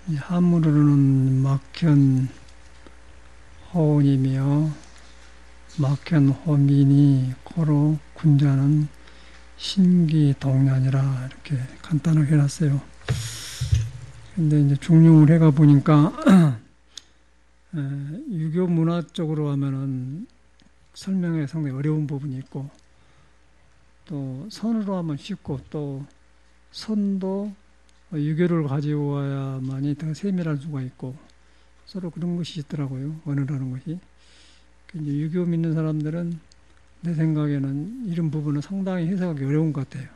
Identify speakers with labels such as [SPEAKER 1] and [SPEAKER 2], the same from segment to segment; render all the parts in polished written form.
[SPEAKER 1] 이 한문으로는 막현 허운이며 막현 호민이 고로 군자는 신기동란이라 이렇게 간단하게 해놨어요. 근데 이제 중용을 해가 보니까 유교 문화 쪽으로 하면은 설명에 상당히 어려운 부분이 있고, 또 선으로 하면 쉽고, 또 선도 유교를 가지고 와야만이 더 세밀할 수가 있고, 서로 그런 것이 있더라고요. 언어라는 것이. 이제 유교 믿는 사람들은 내 생각에는 이런 부분은 상당히 해석하기 어려운 것 같아요.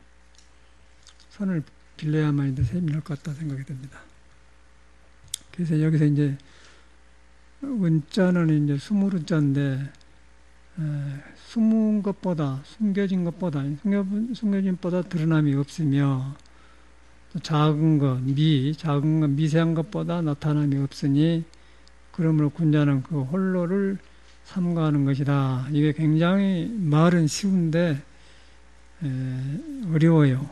[SPEAKER 1] 선을 빌려야만이 더 세밀할 것 같다 생각이 듭니다. 그래서 여기서 이제 은자는 이제 수물은자인데, 숨은 것보다, 숨겨진 것보다, 숨겨진 것보다 드러남이 없으며, 또 작은 것, 작은 것, 미세한 것보다 나타남이 없으니, 그러므로 군자는 그 홀로를 삼가하는 것이다. 이게 굉장히 말은 쉬운데, 어려워요.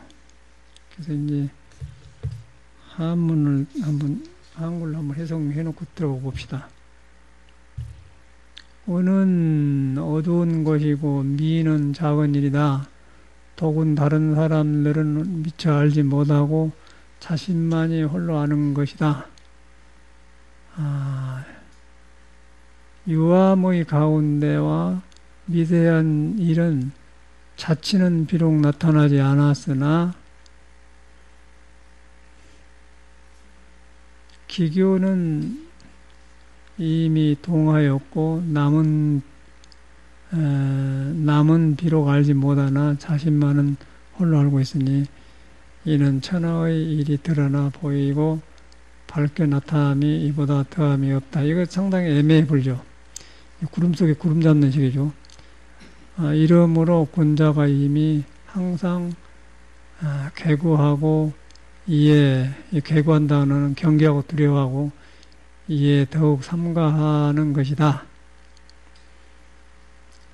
[SPEAKER 1] 그래서 이제 한문을 한글로 한번 해석해 놓고 들어가 봅시다. 은은 어두운 것이고 미는 작은 일이다. 독은 다른 사람들은 미처 알지 못하고 자신만이 홀로 아는 것이다. 유암의 가운데와 미세한 일은 자치는 비록 나타나지 않았으나 기교는 이미 동하였고 남은 비록 알지 못하나 자신만은 홀로 알고 있으니 이는 천하의 일이 드러나 보이고 밝게 나타남이 이보다 더함이 없다. 이거 상당히 애매해 보이죠. 구름 속에 구름 잡는 식이죠. 이러므로 군자가 이미 항상 괴구하고 괴구한다는 단어는 경계하고 두려워하고 이에 더욱 삼가하는 것이다.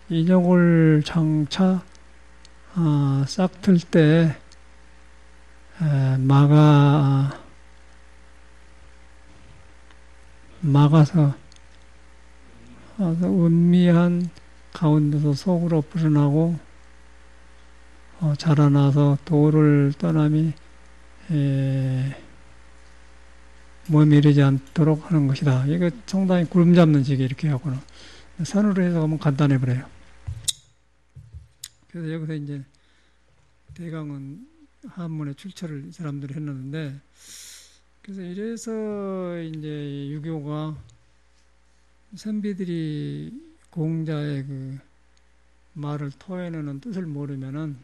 [SPEAKER 1] 인욕을 장차 싹틀 때 막아서 은미한 가운데서 속으로 불어나고 자라나서 도를 떠남이 몸이 이르지 않도록 하는 것이다. 이거 상당히 구름 잡는 식이 이렇게 하고는 선으로 해석하면 간단해 버려요. 그래서 여기서 이제 대강은 한문의 출처를 이 사람들이 했는데, 그래서 이래서 이제 유교가 선비들이 공자의 그 말을 토해내는 뜻을 모르면은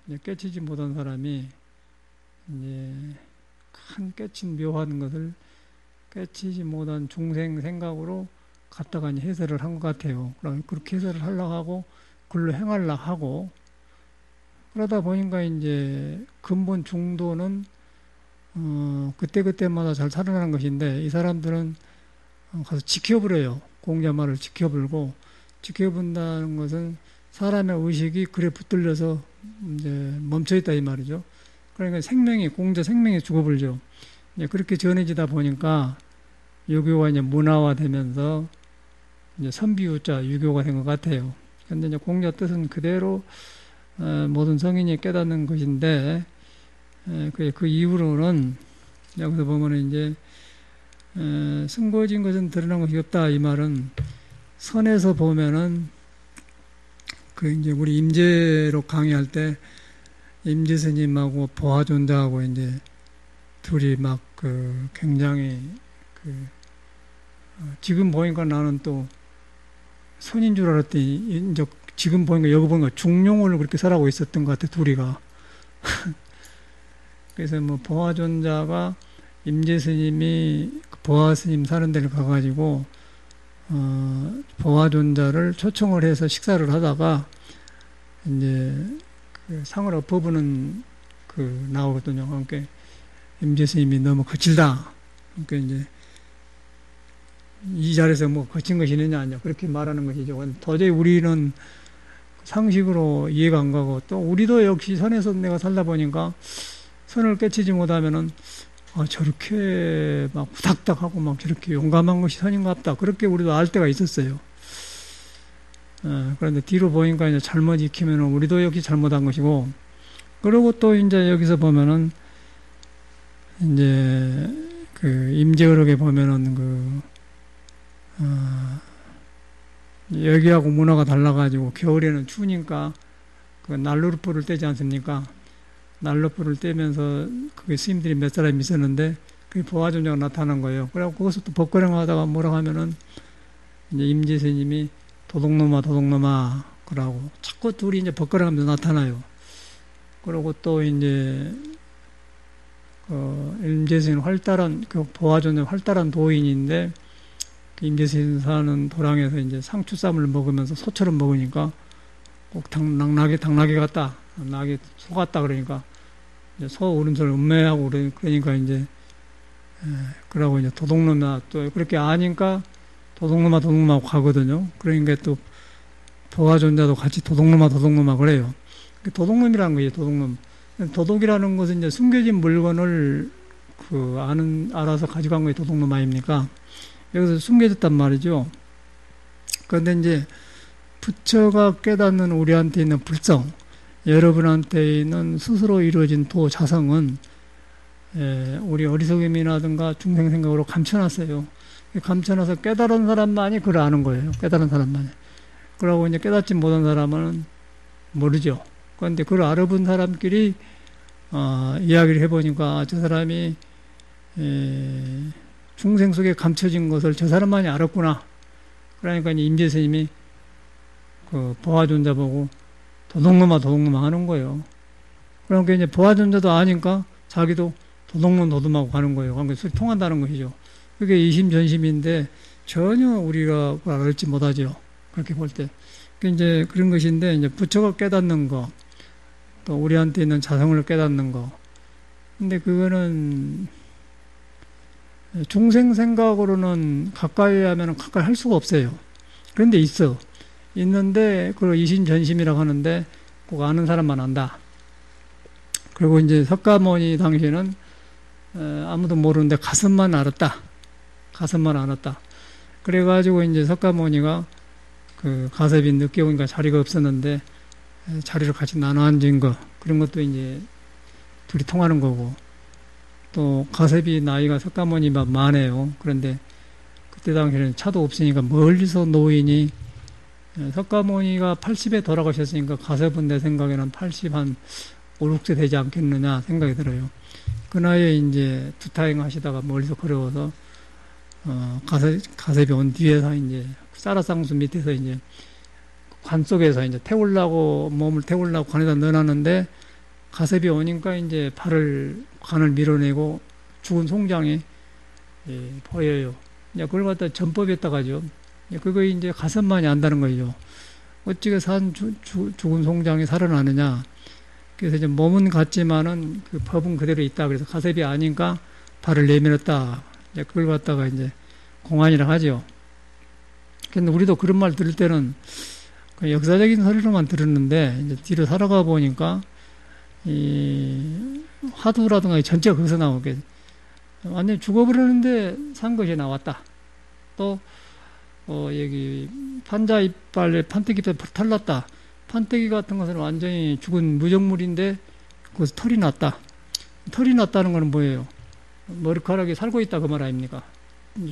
[SPEAKER 1] 이제 깨치지 못한 사람이 이제 큰 깨친 묘한 것을 깨치지 못한 중생 생각으로 갖다가 이제 해설을 한 것 같아요. 그렇게 해설을 하려고 하고 글로 행하려고 하고, 그러다 보니까 이제 근본 중도는 그때그때마다 잘 살아나는 것인데, 이 사람들은 가서 지켜버려요. 공자 말을 지켜버리고, 지켜본다는 것은 사람의 의식이 글에 붙들려서 이제 멈춰있다 이 말이죠. 그러니까 공자 생명이 죽어버리죠. 이제 그렇게 전해지다 보니까 유교가 이제 문화화되면서 이제 선비유자 유교가 된 것 같아요. 근데 이제 공자 뜻은 그대로 모든 성인이 깨닫는 것인데, 그 이후로는 여기서 보면은 이제 승거진 것은 드러난 것이 없다 이 말은, 선에서 보면은 그 이제 우리 임재로 강의할 때 임재 스님하고 보화존자하고 이제 둘이 막 그 굉장히 지금 보니까 나는 또 선인 줄 알았더니 이제 지금 보니까 여기 보니까 중용을 그렇게 살아고 있었던 것 같아 둘이가. 그래서 뭐 보화존자가 임재 스님이 보화 스님 사는 데를 가가지고 보화존자를 초청을 해서 식사를 하다가 이제 그 상을 엎어부는 나오거든요. 그러니까 임재 스님이 너무 거칠다. 그러니까 이제 이 자리에서 뭐 거친 것이 있느냐 아니냐 그렇게 말하는 것이죠. 도저히 우리는 상식으로 이해가 안 가고, 또 우리도 역시 선에서 내가 살다 보니까 선을 깨치지 못하면은 저렇게 막 후닥닥하고 막 저렇게 용감한 것이 선인갑다. 그렇게 우리도 알 때가 있었어요. 그런데 뒤로 보니까 이제 잘못 익히면 우리도 역시 잘못한 것이고, 그리고 또 이제 여기서 보면은 이제 그 임재어록에 보면은 여기하고 문화가 달라가지고 겨울에는 추우니까 그 난로불을 떼지 않습니까? 난로불을 떼면서 그게 스님들이 몇 사람이 있었는데 그게 보아존자가 나타난 거예요. 그래갖고 거기서 또 법거령하다가 뭐라고 하면은 이제 임재 스님이 도둑놈아 도둑놈아 그러고 자꾸 둘이 이제 법거령하면서 나타나요. 그리고 또 이제 임재 스님 활달한 그 보아존자 활달한 도인인데 그 임재 스님 사는 도랑에서 이제 상추쌈을 먹으면서 소처럼 먹으니까 꼭 당나귀 같다. 낙이 소 같다 그러니까 이제 소 울음소리 음매하고 그러니까 이제 그러고 이제 도둑놈아 또 그렇게 아니까 도둑놈아 도둑놈아 가거든요. 그러니까 또 보아존자도 같이 도둑놈아 그래요. 도둑놈이라는 거예요. 도둑놈. 도둑이라는 것은 이제 숨겨진 물건을 알아서 가져간 거예요. 도둑놈 아닙니까? 여기서 숨겨졌단 말이죠. 그런데 이제 부처가 깨닫는 우리한테 있는 불성, 여러분한테 있는 스스로 이루어진 자성은 우리 어리석음이라든가 중생생각으로 감춰놨어요. 감춰놔서 깨달은 사람만이 그걸 아는 거예요. 깨달은 사람만이. 그러고 이제 깨닫지 못한 사람은 모르죠. 그런데 그걸 알아본 사람끼리 이야기를 해보니까 저 사람이 중생 속에 감춰진 것을 저 사람만이 알았구나. 그러니까 임재 스님이 그 보아존자 보고 도둑놈아 하는 거예요. 그러니까 이제 보아존자도 아니까 자기도 도둑놈하고 가는 거예요. 그러니까 소리 통한다는 것이죠. 그게 이심전심인데 전혀 우리가 그걸 알지 못하죠. 그렇게 볼 때. 이제 그런 것인데 이제 부처가 깨닫는 거, 또 우리한테 있는 자성을 깨닫는 거. 근데 그거는 중생 생각으로는 가까이 하면 가까이 할 수가 없어요. 그런데 있는데 그걸 이심전심이라고 하는데 꼭 아는 사람만 안다. 그리고 이제 석가모니 당시에는 아무도 모르는데 가슴만 알았다. 그래가지고 이제 석가모니가 그 가섭이 늦게 오니까 자리가 없었는데 자리를 같이 나눠 앉은 거 그런 것도 이제 둘이 통하는 거고, 또 가섭이 나이가 석가모니보다 많아요. 그런데 그때 당시에는 차도 없으니까 멀리서 노인이 석가모니가 80에 돌아가셨으니까 가섭은 내 생각에는 80 한 5, 6세 되지 않겠느냐 생각이 들어요. 그 나이에 이제 두타행 하시다가 멀리서 걸어와서 가섭이 온 뒤에서 이제 사라쌍수 밑에서 이제 관 속에서 이제 몸을 태우려고 관에다 넣어놨는데 가섭이 오니까 이제 관을 밀어내고 죽은 송장이 보여요. 이제 그걸 갖다 전법했다 가죠. 그거 이제 가섭만이 안다는 거죠. 어찌게 죽은 송장이 살아나느냐. 그래서 이제 몸은 같지만은 그 법은 그대로 있다. 그래서 가섭이 아니까 발을 내밀었다. 이제 그걸 갖다가 이제 공안이라 하죠. 근데 우리도 그런 말 들을 때는 그 역사적인 소리로만 들었는데 이제 뒤로 살아가 보니까 이 화두라든가 전체가 거기서 나오게 완전히 죽어버렸는데 산 것이 나왔다. 또 여기 판자 이빨에 판때기 이빨 탈났다. 판때기 같은 것은 완전히 죽은 무정물인데 거기서 털이 났다. 털이 났다는 것은 뭐예요? 머리카락이 살고 있다 그 말 아닙니까?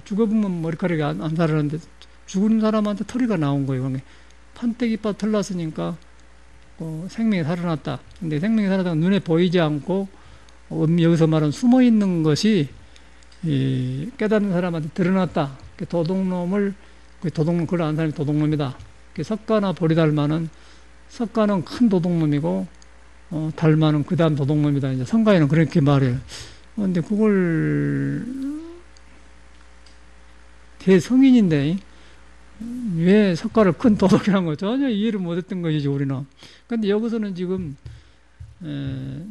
[SPEAKER 1] 죽어보면 머리카락이 안 살았는데 죽은 사람한테 털이가 나온 거예요. 판때기 이빨 털 났으니까 생명이 살아났다. 근데 생명이 살아나다가 눈에 보이지 않고 여기서 말하는 숨어 있는 것이 깨닫는 사람한테 드러났다. 도둑놈을 그걸 아는 사람이 도둑놈이다. 석가나 보리 달마는 석가는 큰 도둑놈이고 달마는 그 다음 도둑놈이다. 이제 성가에는 그렇게 말해요. 근데 그걸 대성인인데 왜 석가를 큰 도둑이라는 거 전혀 이해를 못했던 것이지 우리는. 근데 여기서는 지금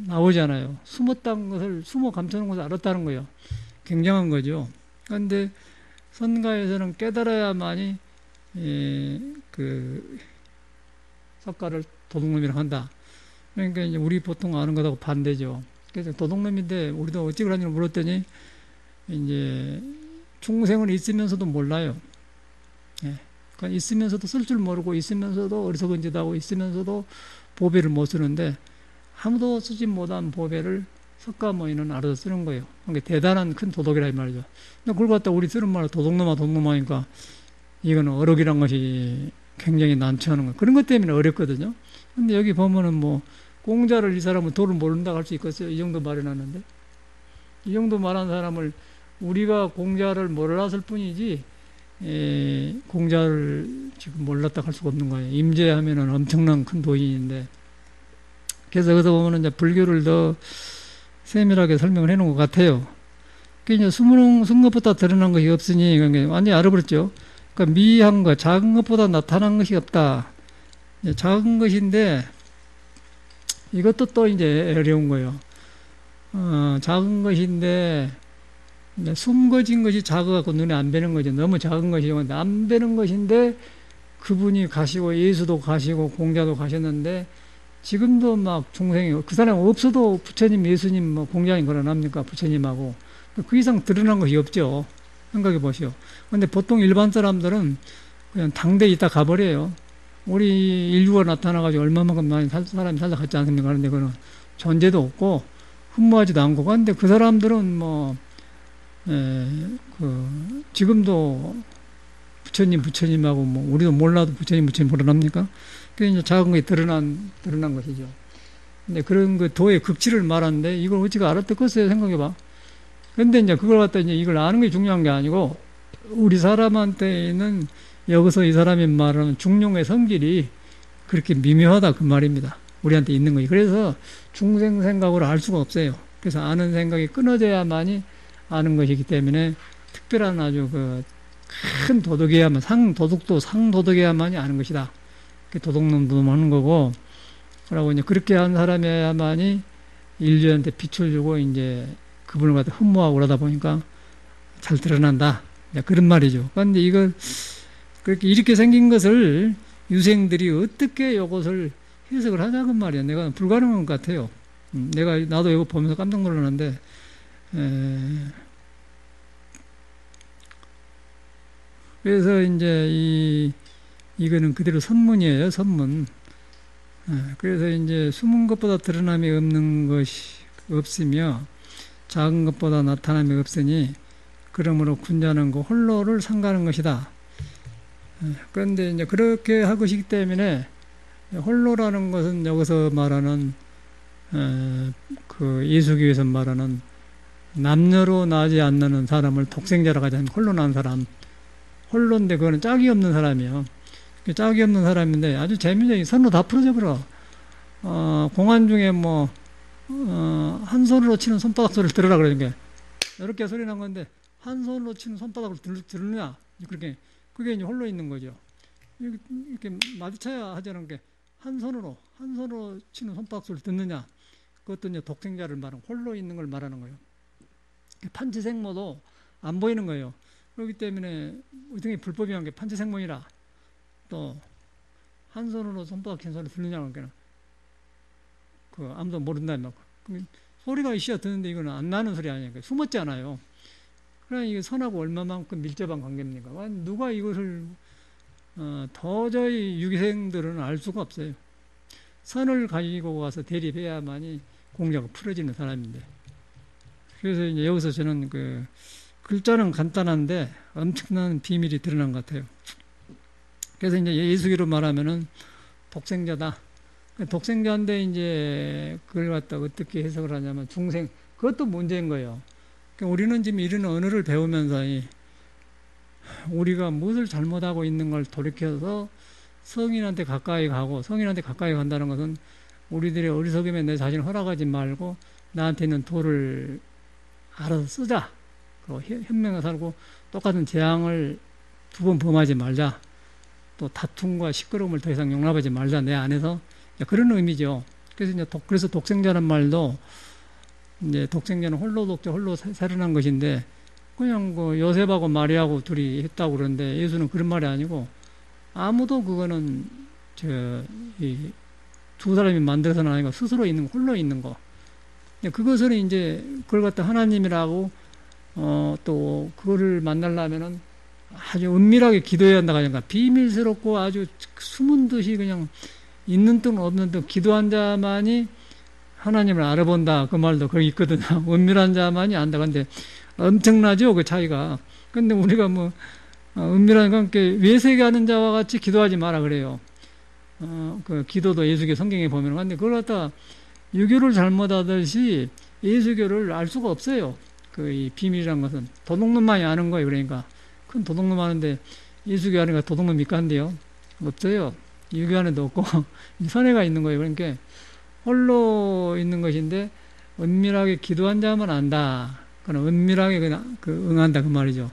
[SPEAKER 1] 나오잖아요. 숨었다는 것을 숨어 감추는 것을 알았다는 거예요. 굉장한 거죠. 그런데 선가에서는 깨달아야만이 그 석가를 도둑놈이라고 한다. 그러니까 이제 우리 보통 아는 것하고 반대죠. 그래서 도둑놈인데 우리도 어찌 그러는지 물었더니 이제 중생은 있으면서도 몰라요. 예. 그러니까 있으면서도 쓸 줄 모르고 있으면서도 어리석은 짓 하고 있으면서도 보배를 못 쓰는데 아무도 쓰지 못한 보배를 석가모니는 알아서 쓰는 거예요. 그러니까 대단한 큰 도덕이라 이 말이죠. 근데 그걸 갖다 우리 쓰는 말로 도둑놈아 하니까 이거는 어록이란 것이 굉장히 난처하는 거예요. 그런 것 때문에 어렵거든요. 근데 여기 보면은 뭐 공자를 이 사람은 도를 모른다고 할 수 있겠어요. 이 정도 말해놨는데 이 정도 말한 사람을 우리가 공자를 몰랐을 뿐이지 공자를 지금 몰랐다고 할 수가 없는 거예요. 임재하면은 엄청난 큰 도인인데 그래서 여기서 보면은 이제 불교를 더 세밀하게 설명을 해놓은 것 같아요. 그러니까 이제 숨은 것보다 드러난 것이 없으니 완전히 알아버렸죠. 그러니까 미한 것, 작은 것보다 나타난 것이 없다. 작은 것인데 이것도 또 이제 어려운 거예요. 작은 것인데 숨겨진 것이 작아갖고 눈에 안 뵈는 거죠. 너무 작은 것이죠. 안 뵈는 것인데 그분이 가시고 예수도 가시고 공자도 가셨는데 지금도 막 중생이 그 사람 없어도 부처님, 예수님, 뭐 공자님 거론합니까? 부처님하고 그 이상 드러난 것이 없죠. 생각해 보시오. 근데 보통 일반 사람들은 그냥 당대에 있다 가버려요. 우리 인류가 나타나가지고 얼마만큼 많이 사람이 살다 갔지 않습니까? 그런데 그거는 존재도 없고 흠모하지도 않고. 근데 그 사람들은 뭐 지금도 부처님하고 뭐 우리도 몰라도 부처님 거론합니까? 그게 이제 작은 것이 드러난 것이죠. 근데 그런 그 도의 극치를 말하는데 이걸 어찌가 알아듣겠어요? 생각해봐. 근데 이제 그걸 갖다 이제 이걸 아는 게 중요한 게 아니고 우리 사람한테는 여기서 이 사람이 말하는 중용의 성질이 그렇게 미묘하다 그 말입니다. 우리한테 있는 거예요. 그래서 중생 생각으로 알 수가 없어요. 그래서 아는 생각이 끊어져야만이 아는 것이기 때문에 특별한 아주 그 큰 도덕이야만 상도덕도 상도덕이야만이 아는 것이다. 도덕놈도 하는 거고, 그러고 이제 그렇게 한 사람이야만이 인류한테 빛을 주고 이제 그분을 갖다 흠모하고 그러다 보니까 잘 드러난다. 그런 말이죠. 그런데 이걸 그렇게 이렇게 생긴 것을 유생들이 어떻게 이것을 해석을 하자고 말이야. 내가 불가능한 것 같아요. 나도 이거 보면서 깜짝 놀랐는데, 그래서 이제 이거는 그대로 선문이에요, 선문. 그래서 이제 숨은 것보다 드러남이 없는 것이 없으며 작은 것보다 나타남이 없으니 그러므로 군자는 그 홀로를 상가는 것이다. 그런데 이제 그렇게 할 것이기 때문에 홀로라는 것은 여기서 말하는 그 예수교에서 말하는 남녀로 나지 않는 사람을 독생자라고 하지 않습니까? 홀로 난 사람. 홀로인데 그거는 짝이 없는 사람이에요. 짝이 없는 사람인데 아주 재미있게 선으로 다 풀어져 버려. 공안 중에 뭐 한 손으로 치는 손바닥 소리를 들으라 그러는 게 이렇게 소리 난 건데 한 손으로 치는 손바닥을 들으냐? 그렇게 그게 이제 홀로 있는 거죠. 이렇게 마주쳐야 하자는 게 한 손으로 치는 손바닥 소리를 듣느냐? 그것도 이제 독생자를 말하는 홀로 있는 걸 말하는 거예요. 판치생모도 안 보이는 거예요. 그렇기 때문에 어떻게 불법이란 게 판치생모이라 또 한 손으로 손바닥 친 소리 들리냐고 하니까 그 아무도 모른다며. 소리가 있어야 듣는데 이거는 안 나는 소리 아니니까 숨었지 않아요. 그러니까 이게 선하고 얼마만큼 밀접한 관계입니까? 누가 이것을 도저히 유기생들은 알 수가 없어요. 선을 가지고 가서 대립해야만이 공자가 풀어지는 사람인데. 그래서 이제 여기서 저는 그 글자는 간단한데 엄청난 비밀이 드러난 것 같아요. 그래서 이제 예수기로 말하면은 독생자다. 독생자인데 이제 그걸 갖다 어떻게 해석을 하냐면 중생, 그것도 문제인 거예요. 그러니까 우리는 지금 이런 언어를 배우면서 우리가 무엇을 잘못하고 있는 걸 돌이켜서 성인한테 가까이 가고, 성인한테 가까이 간다는 것은 우리들의 어리석음에 내 자신을 허락하지 말고 나한테 있는 도를 알아서 쓰자. 그리고 현명하게 살고 똑같은 재앙을 두 번 범하지 말자. 또 다툼과 시끄러움을 더 이상 용납하지 말자. 내 안에서 그런 의미죠. 그래서 이제 그래서 독생자란 말도 이제 독생자는 홀로 독자 홀로 살아난 것인데 그냥 그 요셉하고 마리아하고 둘이 했다고 그러는데 예수는 그런 말이 아니고 아무도 그거는 이 두 사람이 만들어서는 아니고 스스로 있는 홀로 있는 거. 그것을 이제 그걸 갖다 하나님이라고 또 그거를 만나려면은 아주 은밀하게 기도해야 한다고 하니까 비밀스럽고 아주 숨은 듯이 그냥 있는 듯 없는 듯 기도한 자만이 하나님을 알아본다. 그 말도 거기 있거든요. 은밀한 자만이 안다. 근데 엄청나죠, 그 차이가. 근데 우리가 뭐 은밀한 건 외색이 하는 자와 같이 기도하지 마라 그래요. 그 기도도 예수교 성경에 보면. 근데 그걸 갖다 유교를 잘못하듯이 예수교를 알 수가 없어요. 그 이 비밀이란 것은 도둑놈만이 아는 거예요. 그러니까 큰 도둑놈 아는데 예수교 하니까 도둑놈 믿간데요. 없어요. 유교 안에도 없고 선회가 있는 거예요. 그러니까 홀로 있는 것인데 은밀하게 기도한 자만 안다. 그럼 은밀하게 그냥 응한다 그 말이죠.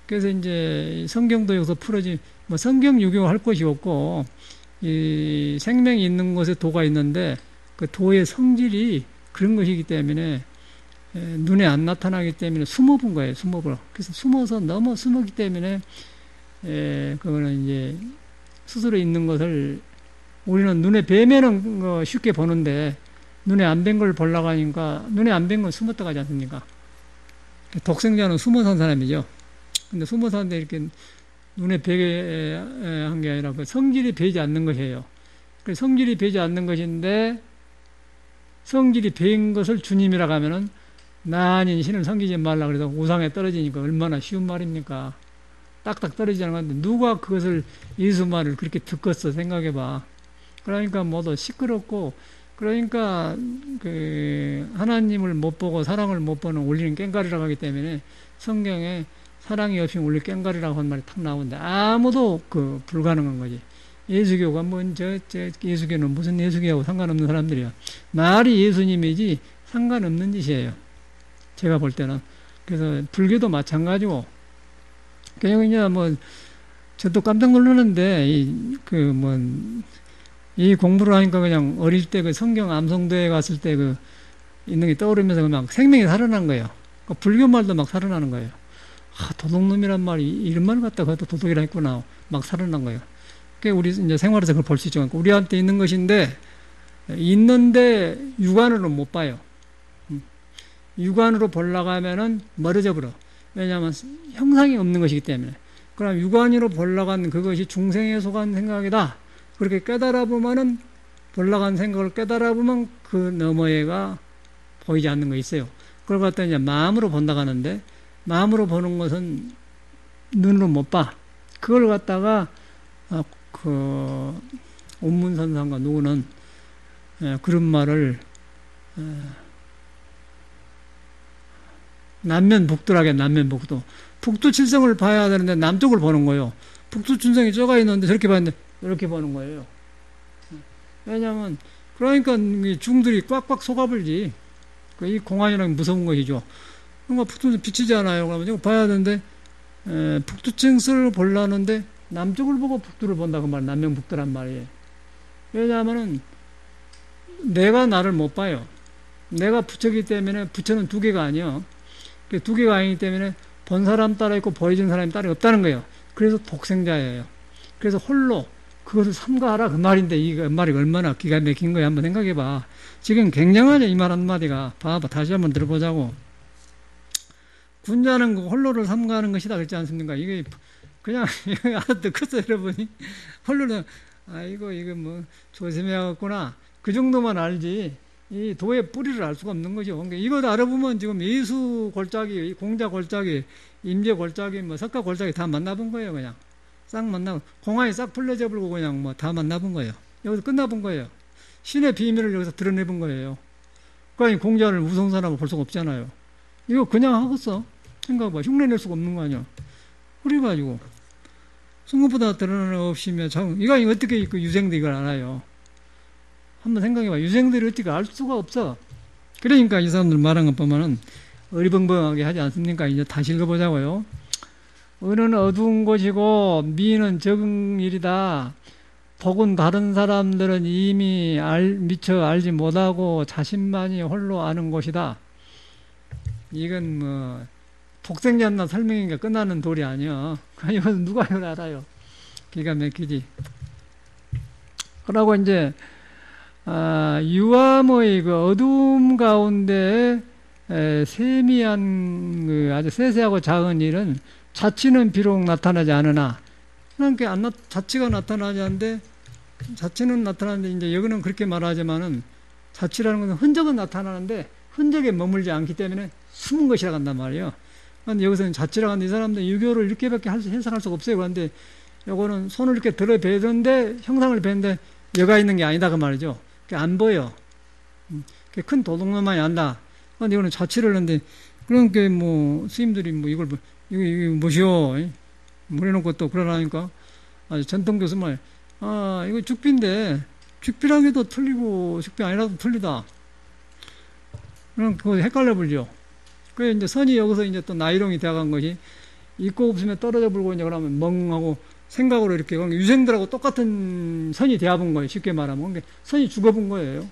[SPEAKER 1] 그래서 이제 성경도 여기서 풀어지 뭐 성경 유교 할 것이 없고 이 생명이 있는 곳에 도가 있는데 그 도의 성질이 그런 것이기 때문에 눈에 안 나타나기 때문에 숨어본 거예요. 숨어버. 그래서 숨어서 너무 숨었기 때문에 그거는 이제 스스로 있는 것을 우리는 눈에 뵈면은 쉽게 보는데 눈에 안 뵌 걸 보려고 하니까 눈에 안 뵌 건 숨었다 가지 않습니까? 독생자는 숨어 산 사람이죠. 근데 숨어 사는데 이렇게 눈에 뵈게 한 게 아니라 그 성질이 배지 않는 것이에요. 그 성질이 배지 않는 것인데 성질이 배인 것을 주님이라고 하면은 나 아닌 신을 섬기지 말라 그래서 우상에 떨어지니까 얼마나 쉬운 말입니까? 딱딱 떨어지지 않은 건데 누가 그것을 예수 말을 그렇게 듣겠어 생각해봐. 그러니까 모두 시끄럽고 그러니까 그 하나님을 못 보고 사랑을 못 보는 우리는 깽가리라고 하기 때문에 성경에 사랑이 없이 우리 깽가리라고 한 말이 탁 나오는데 아무도 불가능한 거지. 예수교가 예수교는 무슨 예수교하고 상관없는 사람들이야. 말이 예수님이지 상관없는 짓이에요. 제가 볼 때는. 그래서 불교도 마찬가지고. 그냥 이제 저도 깜짝 놀랐는데, 이 공부를 하니까 그냥 어릴 때 그 성경 암송도에 갔을 때 있는 게 떠오르면서 막 생명이 살아난 거예요. 불교 말도 막 살아나는 거예요. 도둑놈이란 말이 이런 말 갖다 그것도 도둑이라 했구나. 막 살아난 거예요. 우리 이제 생활에서 그걸 볼 수 있죠. 우리한테 있는 것인데, 있는데 육안으로 못 봐요. 육안으로 보려고 하면은 멀어져 버려. 왜냐하면 형상이 없는 것이기 때문에. 그럼 육안으로 보려고 하는 그것이 중생에 속한 생각이다. 그렇게 깨달아 보면은 보려고 하는 생각을 깨달아 보면 그 너머에가 보이지 않는 거 있어요. 그걸 갖다 이제 마음으로 본다고 하는데 마음으로 보는 것은 눈으로 못 봐. 그걸 갖다가 온문선상과 누구는 그런 말을 남면북도라게 남면북도. 북두칠성을 봐야 되는데 남쪽을 보는 거예요. 북두칠성이 좁아 있는데 저렇게 봤는데 이렇게 보는 거예요. 왜냐하면 그러니까 중들이 꽉꽉 속아불지. 이 공안이랑 무서운 것이죠. 그러니까 북두는 비치지 않아요. 그러면 이거 봐야 되는데 북두칠성을 보려는데 남쪽을 보고 북두를 본다고 말. 남면북도란 말이에요. 왜냐하면은 내가 나를 못 봐요. 내가 부처이기 때문에 부처는 두 개가 아니야. 두 개가 아니기 때문에 본 사람 따라 있고 보여준 사람이 따로 없다는 거예요. 그래서 독생자예요. 그래서 홀로 그것을 삼가하라 그 말인데 이 말이 얼마나 기가 막힌 거야. 한번 생각해봐. 지금 굉장하죠. 이 말 한마디가. 봐봐. 다시 한번 들어보자고. 군자는 그 홀로를 삼가하는 것이다 그랬지 않습니까? 이게 그냥 알아듣겠어 여러분이. 홀로는 아이고 이거 조심해야겠구나. 그 정도만 알지. 이 도의 뿌리를 알 수가 없는 거죠. 그러니까 이거 알아보면 지금 예수 골짜기, 공자 골짜기, 임재 골짜기, 석가 골짜기 다 만나본 거예요, 그냥. 싹 만나고, 공안이 싹 풀려져 버리고 그냥 다 만나본 거예요. 여기서 끝나본 거예요. 신의 비밀을 여기서 드러내본 거예요. 그러니까 공자를 우성사라고 볼 수가 없잖아요. 이거 그냥 하겠어. 생각해봐. 흉내낼 수가 없는 거 아니야. 그래가지고, 승급보다 드러나는 없이면, 이거 어떻게 유생들 이걸 알아요. 한번 생각해봐. 유생들이 어떻게 알 수가 없어. 그러니까 이 사람들 말한 것 보면은 어리벙벙하게 하지 않습니까? 이제 다시 읽어보자고요. 은은 어두운 곳이고 미는 적은 일이다. 복은 다른 사람들은 이미 미처 알지 못하고 자신만이 홀로 아는 곳이다. 이건 독생자나 설명이니까 끝나는 돌이 아니야. 이건 누가 이걸 알아요. 기가 막히지. 그러고 이제 유암의 그 어두움 가운데 세미한 그 아주 세세하고 작은 일은 자치는 비록 나타나지 않으나, 그러니까 자치가 나타나지 않는데, 자치는 나타나는데, 이제 여기는 그렇게 말하지만은, 자치라는 것은 흔적은 나타나는데, 흔적에 머물지 않기 때문에 숨은 것이라고 한단 말이에요. 그런데 여기서는 자치라고 하는데, 이 사람들은 유교를 이렇게밖에 해석할 수가 없어요. 그런데, 요거는 손을 이렇게 들어 베는데, 형상을 베는데, 여가 있는 게 아니다, 그 말이죠. 안 보여. 큰 도둑놈만이 안다. 그런데 이거는 자치를 하는데, 그런 게 뭐, 스님들이 뭐, 이거 뭐시오? 뭐 해놓고 또 그러라니까. 아주 전통 교수 말, 이거 죽비인데, 죽비라기도 틀리고, 죽비 아니라도 틀리다. 그럼 그거 헷갈려 불죠. 그래, 이제 선이 여기서 이제 또 나이롱이 되어간 것이, 있고 없으면 떨어져 불고, 이제 그러면 멍하고, 생각으로 이렇게, 유생들하고 똑같은 선이 되어본 거예요. 쉽게 말하면. 그러니까 선이 죽어본 거예요.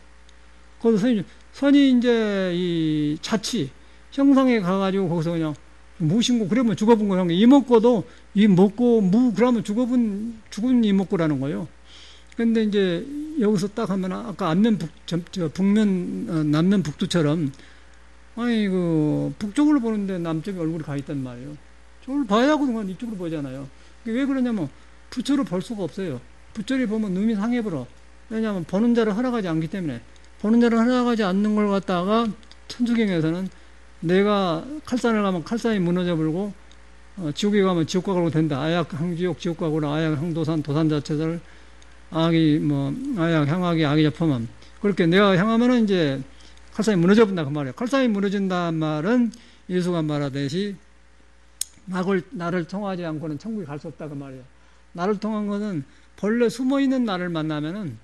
[SPEAKER 1] 거기서 선이 이제 이 자치, 형상에 가가지고 거기서 그냥 무신고, 그러면 죽어본 거예요. 이목고도, 이목고, 그러면 죽은 이목고라는 거예요. 근데 이제 여기서 딱 하면 아까 남면 북두처럼, 아니, 북쪽으로 보는데 남쪽에 얼굴이 가 있단 말이에요. 저걸 봐야 그동안 이쪽으로 보잖아요. 왜 그러냐면, 부처를 볼 수가 없어요. 부처를 보면 눈이 상해버려. 왜냐하면 보는 자를 허락하지 않기 때문에. 보는 자를 허락하지 않는 걸 갖다가 천주경에서는 내가 칼산을 가면 칼산이 무너져 버리고, 지옥에 가면 지옥과 가고 된다. 아약 항지옥 지옥과 고라 아약 항도산 도산 자체를 아약 향하기 악이 잡으면, 그렇게 내가 향하면은 이제 칼산이 무너져 본다 그 말이에요. 칼산이 무너진다는 말은 예수가 말하듯이 나를 통하지 않고는 천국에 갈 수 없다 그 말이에요. 나를 통한 것은 본래 숨어있는 나를 만나면은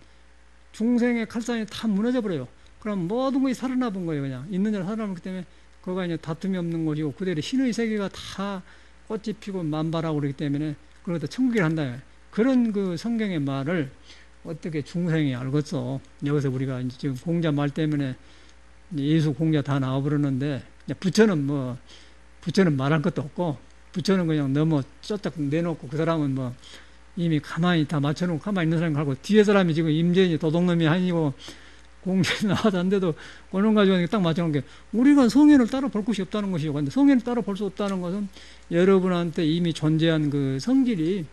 [SPEAKER 1] 중생의 칼산이 다 무너져 버려요. 그럼 모든 것이 살아나본 거예요. 그냥 있는 자를 살아남기 때문에 그거가 이제 다툼이 없는 것이고, 그대로 신의 세계가 다 꽃이 피고 만발하고 그러기 때문에 그걸 다 천국에 한다. 그런 그 성경의 말을 어떻게 중생이 알겠어. 여기서 우리가 이제 지금 공자 말 때문에 예수 공자 다 나와버렸는데, 부처는 말할 것도 없고, 부처는 그냥 너무 쩌딱 내놓고, 그 사람은 이미 가만히 다 맞춰놓고 가만히 있는 사람 가고, 뒤에 사람이 지금 임재인이 도둑놈이 아니고 공자에 나와서 안 돼도 그런 가지고 딱 맞춰놓은 게, 우리가 성현을 따로 볼 것이 없다는 것이고, 근데 성현을 따로 볼 수 없다는 것은 여러분한테 이미 존재한 그 성질이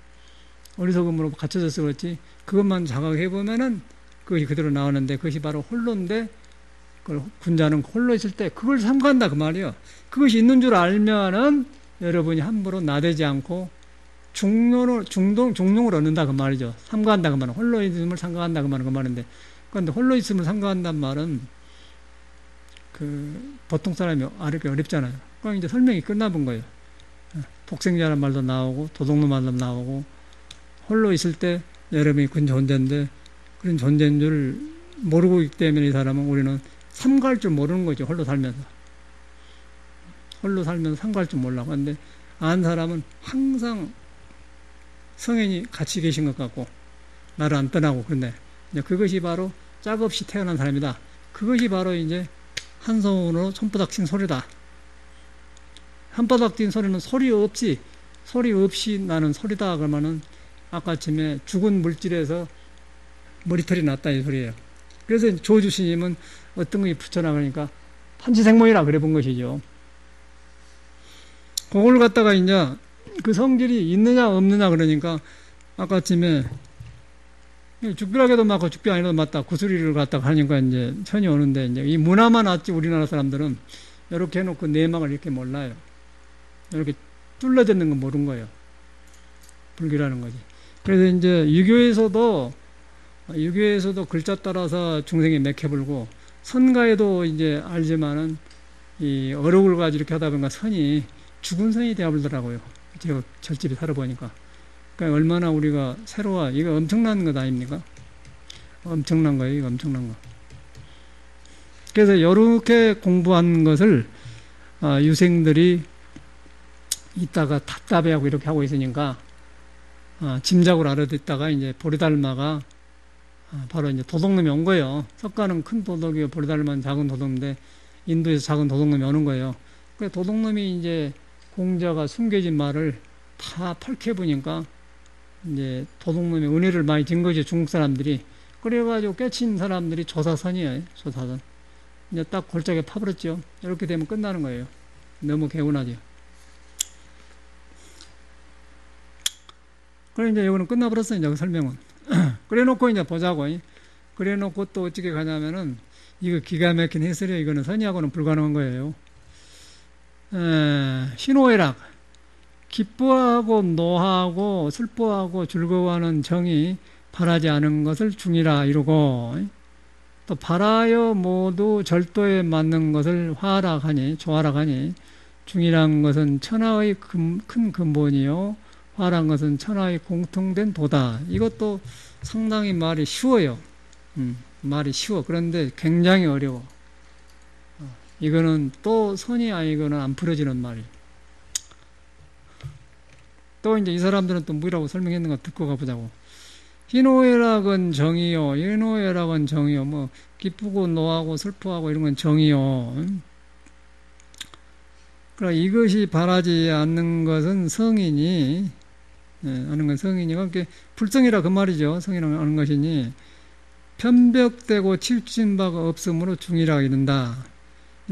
[SPEAKER 1] 어리석음으로 갖춰져서 그렇지, 그것만 자각해보면은 그것이 그대로 나오는데, 그것이 바로 홀로인데, 그걸 군자는 홀로 있을 때 그걸 삼가한다 그 말이에요. 그것이 있는 줄 알면은 여러분이 함부로 나대지 않고 중용을 얻는다 그 말이죠. 삼가한다 그 말은, 홀로 있음을 삼가한다 그 말인데, 그런데 홀로 있음을 삼가한다는 말은 보통 사람이 알기 어렵잖아요. 그럼 이제 설명이 끝나본 거예요. 복생자란 말도 나오고 도둑놈 말도 나오고, 홀로 있을 때 여러분이 그 존재인데, 그런 존재인 줄 모르고 있기 때문에 이 사람은, 우리는 삼가할 줄 모르는 거죠. 홀로 살면서 삼가할 줄 몰라. 그런데 안 사람은 항상 성현이 같이 계신 것 같고 나를 안 떠나고, 그런데 그것이 바로 짝 없이 태어난 사람이다. 그것이 바로 이제 한 손으로 손바닥 친 소리다. 한바닥 친 소리는 소리 없이 나는 소리다. 그러면은 아까 아침에 죽은 물질에서 머리털이 났다 이 소리예요. 그래서 조주스님은 어떤 것이 붙여나가니까 판치생모이라 그래 본 것이죠. 그걸 갖다가 이제 그 성질이 있느냐 없느냐 그러니까, 아까 아침에 죽비라게도 맞고 죽비 아니라도 맞다 그 소리를 갖다가 하니까 이제 천이 오는데, 이제 이 문화만 왔지 우리나라 사람들은 이렇게 해놓고 내막을 이렇게 몰라요. 이렇게 뚫려졌는 건 모르는 거예요. 불교라는 거지. 그래서 이제 유교에서도 글자 따라서 중생이 맥혀불고, 선가에도 이제 알지만은 이 어록을 가지고 이렇게 하다 보니까 선이 죽은 선이 되어버리더라고요. 제가 절집에 살아보니까. 그러니까 얼마나 우리가 새로워. 이거 엄청난 것 아닙니까? 엄청난 거예요. 이거 엄청난 거. 그래서 이렇게 공부한 것을 유생들이 있다가 답답해하고 이렇게 하고 있으니까 짐작을 알아듣다가 이제 보리달마가 바로 이제 도둑놈이 온 거예요. 석가는 큰 도둑이고 보리달마는 작은 도둑인데, 인도에서 작은 도둑놈이 오는 거예요. 그 도둑놈이 이제 공자가 숨겨진 말을 다 펼쳐보니까 이제 도둑놈의 은혜를 많이 진 거죠. 중국 사람들이. 그래가지고 깨친 사람들이 조사선이에요. 조사선. 이제 딱 골짜기에 파버렸죠. 이렇게 되면 끝나는 거예요. 너무 개운하죠. 그래, 이제 이거는 끝나버렸어요. 이제 그 설명은. 그래 놓고 이제 보자고. 그래 놓고 또 어떻게 가냐면은, 이거 기가 막힌 해설이에요. 이거는 선의하고는 불가능한 거예요. 희노애락. 기뻐하고 노하고 슬퍼하고 즐거워하는 정이 바라지 않은 것을 중이라 이루고, 또 바라여 모두 절도에 맞는 것을 화락하니, 조화락하니, 중이란 것은 천하의 큰 근본이요, 화란 것은 천하의 공통된 도다. 이것도 상당히 말이 쉬워요. 말이 쉬워. 그런데 굉장히 어려워. 이거는 또 선이 아니고는 안 풀어지는 말이에요. 또 이제 이 사람들은 또 뭐라고 설명했는 거 듣고 가보자고. 희노애락은 정이요. 희노애락은 정이요. 뭐 기쁘고 노하고 슬퍼하고 이런 건 정이요. 그러나 이것이 바라지 않는 것은 성이니, 하는 건 성이니까 불성이라 그 말이죠. 성이라고 하는 것이니 편벽되고 치우친 바가 없으므로 중이라 이른다.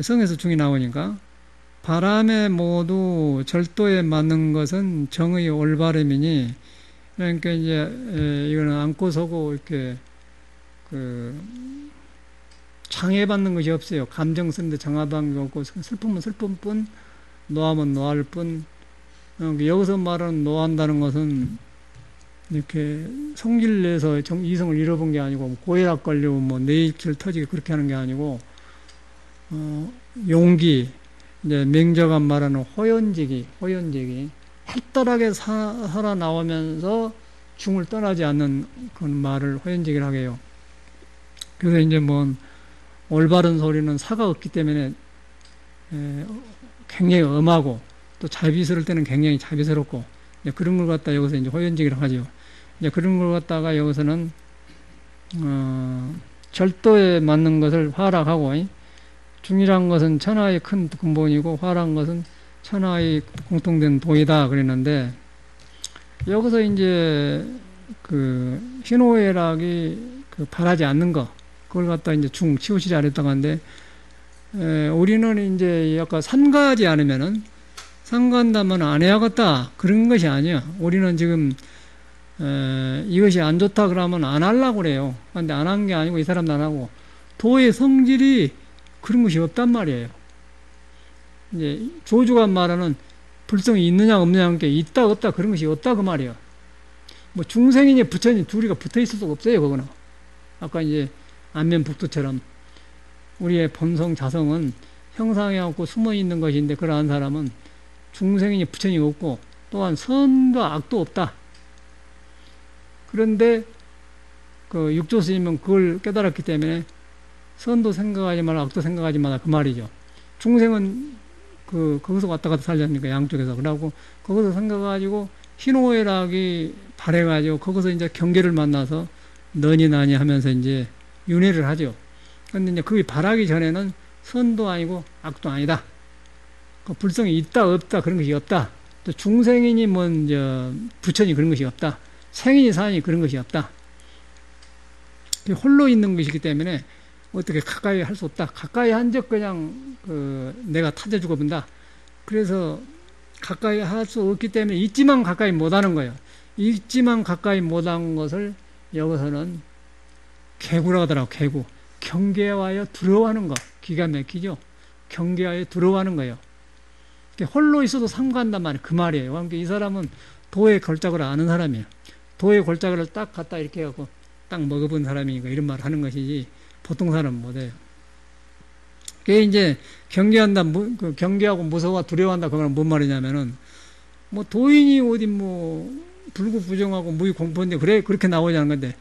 [SPEAKER 1] 성에서 중이 나오니까 바람에 모두 절도에 맞는 것은 정의 올바름이니, 그러니까 이제 이거는 안고 서고 이렇게 장애받는 것이 없어요. 감정 쓰는데 장애받는 게 없고, 슬픔은 슬픔 뿐, 노하면 노할 뿐. 여기서 말하는 노한다는 것은 이렇게 성질 내서 이성을 잃어본 게 아니고, 고혈압 걸리고 뭐 뇌입술 터지게 그렇게 하는 게 아니고, 용기, 이제 맹자가 말하는 호연지기 활달하게 살아나오면서 중을 떠나지 않는 그런 말을 호연지기를 하게 해요. 그래서 이제 뭐 올바른 소리는 사가 없기 때문에 굉장히 엄하고, 또 자비스러울 때는 굉장히 자비스럽고, 그런 걸 갖다 여기서 이제 호연지기를 하죠. 이제 그런 걸 갖다가 여기서는 절도에 맞는 것을 화락하고, 중이란 것은 천하의 큰 근본이고 화란 것은 천하의 공통된 도이다 그랬는데, 여기서 이제 그 희노애락이 바라지 않는 거, 그걸 갖다 이제 중 치우치지 않았다고 하는데, 우리는 이제 약간 삼가하지 않으면은, 삼가한다면 안 해야겠다 그런 것이 아니야. 우리는 지금 이것이 안 좋다 그러면 안 하려고 그래요. 근데 안 한 게 아니고 이 사람도 안 하고, 도의 성질이 그런 것이 없단 말이에요. 이제 조주가 말하는 불성이 있느냐 없느냐 게 있다 없다 그런 것이 없다 그 말이에요. 뭐 중생이니 부처니 둘이가 붙어 있을 수가 없어요. 그거는 아까 이제 안면북두처럼 우리의 본성 자성은 형상이 없고 숨어 있는 것인데, 그러한 사람은 중생이니 부처니 없고 또한 선도 악도 없다. 그런데 그 육조 스님은 그걸 깨달았기 때문에 선도 생각하지 마라, 악도 생각하지 마라 그 말이죠. 중생은 거기서 왔다 갔다 살자니까 양쪽에서. 그러고 거기서 생각가지고 희노애락이 발해가지고 거기서 이제 경계를 만나서 너니 나니 하면서 이제 윤회를 하죠. 근데 이제 그게 발하기 전에는 선도 아니고 악도 아니다. 그 불성이 있다 없다 그런 것이 없다. 또 중생이니 뭐 이제 부처니 그런 것이 없다. 생이니 사니 그런 것이 없다. 홀로 있는 것이기 때문에 어떻게 가까이 할 수 없다. 가까이 한 적 그냥 내가 타져주고 본다. 그래서 가까이 할 수 없기 때문에 있지만 가까이 못하는 거예요. 있지만 가까이 못한 것을 여기서는 개구라고 하더라고. 개구. 경계하여 두려워하는 거. 기가 막히죠. 경계하여 두려워하는 거예요. 홀로 있어도 상관한단 말이에요. 그 말이에요. 그러니까 이 사람은 도의 걸작을 아는 사람이에요. 도의 걸작을 딱 갖다 이렇게 해갖고 딱 먹어본 사람이니까 이런 말을 하는 것이지 보통 사람은 못해요. 그게 이제 경계한다, 경계하고 무서워 두려워한다 그 말은 뭔 말이냐면은 뭐 도인이 어디 뭐 불구부정하고 무의 공포인데 그래 그렇게 나오자는 건데,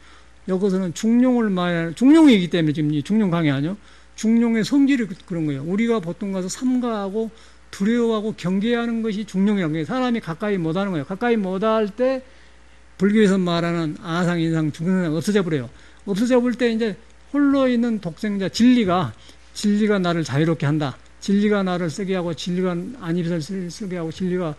[SPEAKER 1] 여기서는 중용을 말하는 중용이기 때문에 지금 이 중용 강의 아니요? 중용의 성질이 그런 거예요. 우리가 보통 가서 삼가하고 두려워하고 경계하는 것이 중용이라는 거예요. 사람이 가까이 못하는 거예요. 가까이 못할 때 불교에서 말하는 아상, 인상, 중생 없어져 버려요. 없어져 볼 때 이제 홀로 있는 독생자 진리가 나를 자유롭게 한다. 진리가 나를 쓰게 하고, 진리가 안입을 쓰게 하고, 진리가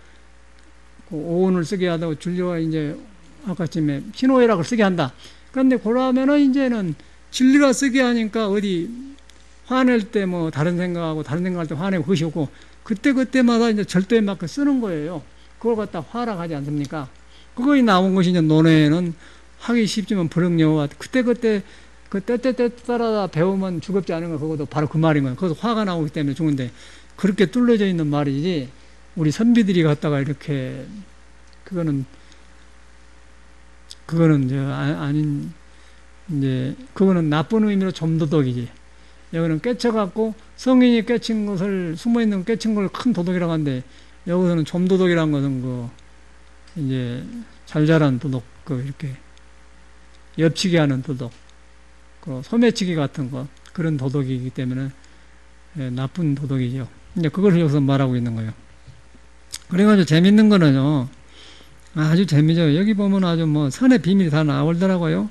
[SPEAKER 1] 오온을 쓰게 하고, 진리가 이제 아까쯤에 희노애락을 쓰게 한다. 그런데 그러면은 이제는 진리가 쓰게 하니까 어디 화낼 때 뭐 다른 생각할 때 화내고 그것이 오고 그때마다 이제 절도에 맞게 쓰는 거예요. 그걸 갖다 화락하지 않습니까? 그거에 나온 것이 이제 논어에는 하기 쉽지만 불응여와 그때 그 때때때 따라 배우면 죽업지 않은 거 그것도 바로 그 말인 거예요. 거기서 화가 나오기 때문에 죽은데 그렇게 뚫려져 있는 말이지 우리 선비들이 갖다가 이렇게 그거는 이제 아닌 이제 그거는 나쁜 의미로 점도덕이지. 여기는 깨쳐갖고 성인이 깨친 것을 숨어있는 깨친 걸 큰 도덕이라고 하는데 여기서는 점도덕이라는 것은 그 이제 잘 자란 도덕 그 이렇게 엽치기 하는 도덕 그 소매치기 같은 거 그런 도덕이기 때문에 나쁜 도덕이죠. 이제 그걸 여기서 말하고 있는 거예요. 그래가지고 재밌는 거는요. 아주 재미죠. 여기 보면 아주 뭐 선의 비밀이 다 나오더라고요.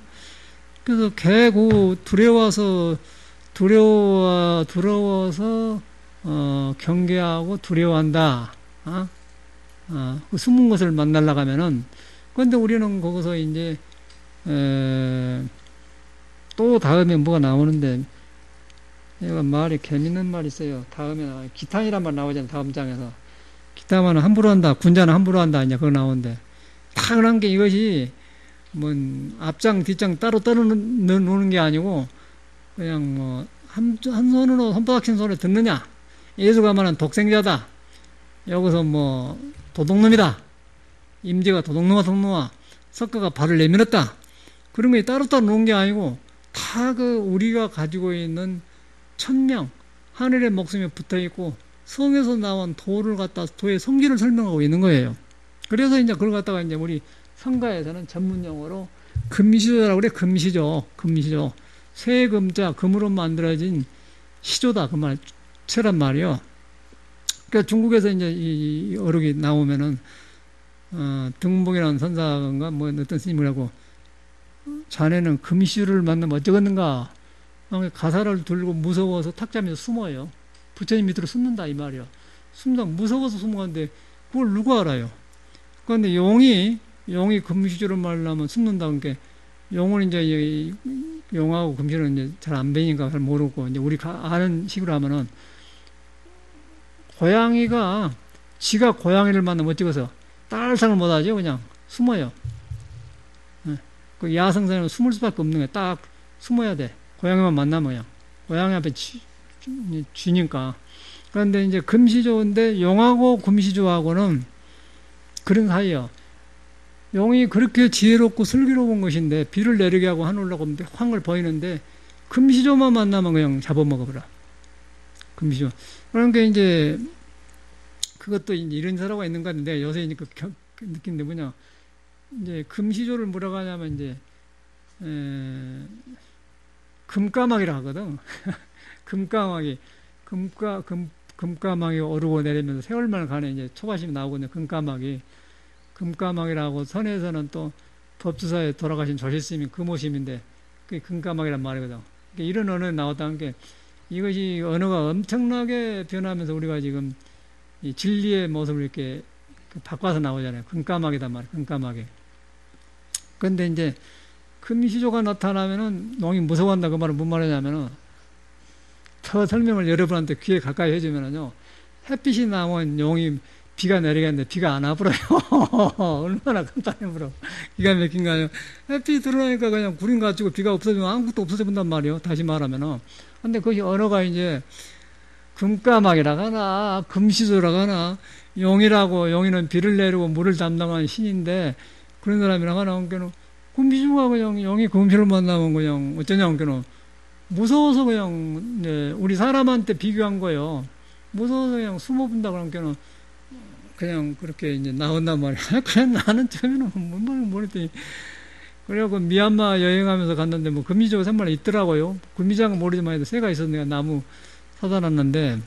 [SPEAKER 1] 그래서 개고 두려워서 경계하고 두려워한다. 그 숨은 것을 만나려고 하면은 그런데 우리는 거기서 이제 또 다음에 뭐가 나오는데 얘가 말이 재밌는 말이 있어요. 다음에 기탄이란 말 나오잖아요. 다음 장에서 기탄은 함부로 한다. 군자는 함부로 한다. 이제 그거 나오는데 당연한 게 이것이 뭐 앞장 뒷장 따로 놓는 게 아니고 그냥 뭐 한 손으로 손바닥친 손에 듣느냐 예수가 말하는 독생자다 여기서 뭐 도둑놈이다 임재가 도둑놈아 석가가 발을 내밀었다 그런 게 따로따로 놓은 게 아니고 다 그 우리가 가지고 있는 천명 하늘의 목숨에 붙어있고 성에서 나온 도를 갖다 도의 성질을 설명하고 있는 거예요. 그래서 이제 그걸 갖다가 이제 우리 성가에서는 전문 용어로 금시조라고 그래. 금시조. 세금자 금으로 만들어진 시조다 그 말 체란 말이요. 그러니까 중국에서 이제 이 어록이 나오면은 등봉이라는 선사가 뭐 어떤 스님이라고 자네는 금시조를 만나면 어쩌겠는가. 가사를 들고 무서워서 탁자 밑에 숨어요. 부처님 밑으로 숨는다 이 말이요. 숨다 무서워서 숨어가는데 그걸 누가 알아요? 그런데 용이 금시조를 말하면 숨는다는 게 용은 이제 용하고 금시는 이제 잘 안 배니까 잘 모르고 이제 우리 아는 식으로 하면은 고양이가 지가 고양이를 만나면 어쩌고서 딸상을 못하죠. 그냥 숨어요. 그 야생사는 숨을 수밖에 없는 거야. 딱 숨어야 돼. 고양이만 만나면 그냥 고양이 앞에 쥐니까. 그런데 이제 금시조인데 용하고 금시조하고는 그런 사이요. 용이 그렇게 지혜롭고 슬기로운 것인데 비를 내리게 하고 하늘로 황을 보이는데 금시조만 만나면 그냥 잡아먹어버려. 금시조. 그러니까 이제 그것도 이제 이런 사례가 있는 것 같은데 요새 이제 그 느낀데 뭐냐 이제 금시조를 뭐라고 하냐면 이제 금까마귀라 하거든. 금까마귀 오르고 내리면서 세월만 가네 이제 초가심이 나오거든요. 금까마귀라고 선에서는 또 법주사에 돌아가신 조실스님이 금오심인데 그게 금까마귀란 말이거든. 그러니까 이런 언어에 나왔다는 게 이것이 언어가 엄청나게 변하면서 우리가 지금 이 진리의 모습을 이렇게 바꿔서 나오잖아요. 금까마귀단 말이에요. 금까마귀. 그런데 이제 금시조가 나타나면은 농이 무서워한다 그 말은 뭔 말이냐면은 더 설명을 여러분한테 귀에 가까이 해주면은요 햇빛이 나오면 용이 비가 내리겠는데 비가 안 와버려요. 얼마나 깜짝이야. 기가 막힌 거 아니에요. 햇빛이 들어오니까 그냥 구름 가지고 비가 없어지면 아무것도 없어져 본단 말이에요. 다시 말하면은. 근데 그것이 언어가 이제 금까마귀라고 하나 금시조라고 하나 용이는 비를 내리고 물을 담당하는 신인데 그런 사람이라고 하나 그러니까 금시조가 그냥 용이 금시를 만나면 그냥 어쩌냐 그러니까 무서워서 그냥 우리 사람한테 비교한 거예요. 무서워서 그냥 숨어본다 그러니까 그냥 그렇게 이제 나온단 말이야. 그냥 나는 처음에는 뭔 모르겠더니 그래갖고 미얀마 여행하면서 갔는데 뭐 금시조가 정말 있더라고요. 금시장은 모르지만 해도 새가 있어서 내가 나무 사다 놨는데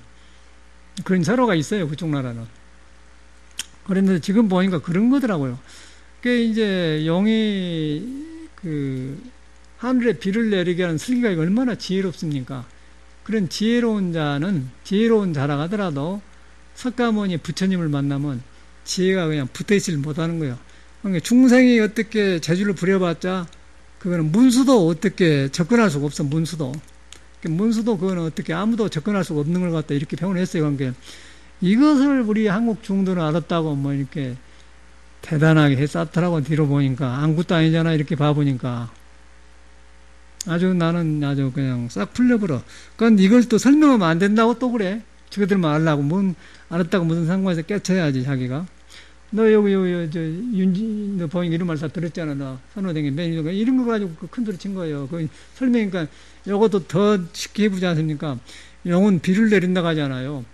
[SPEAKER 1] 그런 절호가 있어요. 그쪽 나라는. 그런데 지금 보니까 그런 거더라고요. 그게 이제 용이 그 하늘에 비를 내리게 하는 슬기가 얼마나 지혜롭습니까? 그런 지혜로운 자라 하더라도 석가모니 부처님을 만나면 지혜가 그냥 붙어있질 못하는 거예요. 그러니까 중생이 어떻게 재주를 부려봤자 그거는 문수도 어떻게 접근할 수가 없어. 문수도 그거는 어떻게 아무도 접근할 수가 없는 걸 갖다 이렇게 표현했어요. 그러니까 이것을 우리 한국 중도는 알았다고 뭐 이렇게 대단하게 했었더라고. 뒤로 보니까 아무것도 아니잖아 이렇게 봐보니까 나는 아주 그냥 싹 풀려버려. 그러니까 이걸 또 설명하면 안 된다고 또 그래. 저것들만 알라고 알았다고 무슨 상관에서 깨쳐야지 자기가. 너 여기 저 윤지 너 보니까 이런 말 다 들었잖아. 너 선호댕이 매니저가 이런 거 가지고 큰 소리 친 거예요. 그 설명이니까 이것도 더 쉽게 해보지 않습니까? 영은 비를 내린다고 하잖아요.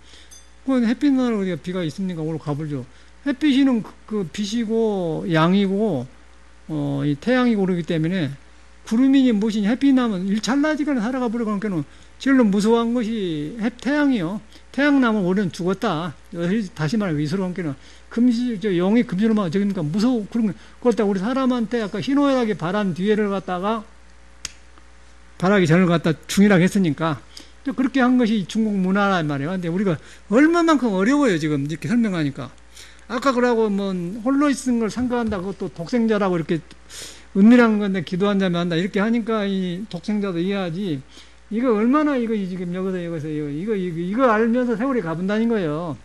[SPEAKER 1] 그건 햇빛 나는 우리가 비가 있습니까? 오늘 가보죠. 햇빛이는 그 빛이고 양이고 이 태양이고 그러기 때문에 구름이니 무엇이니 햇빛 나면 일찰나지간에 살아가 버려. 그러니까는 제일로 무서워한 것이 태양이요. 태양 나면 우리는 죽었다. 다시 말해 위스러운게는 영이 금시로만 저기니까 무서워. 그런 거. 그렇다 우리 사람한테 아까 희노애락의 바람 뒤에를 갖다가 바라기 전을 갖다 중이라고 했으니까 그렇게 한 것이 중국 문화란 말이에요. 근데 우리가 얼마만큼 어려워요 지금 이렇게 설명하니까. 아까 그러고 뭐 홀로 있는 걸 상가한다. 그것도 독생자라고 이렇게 은밀한 건데 기도한다면 한다 이렇게 하니까 이 독생자도 이해하지. 이거 얼마나 이거 지금 여기서 이거 알면서 세월이 가본다는 거예요.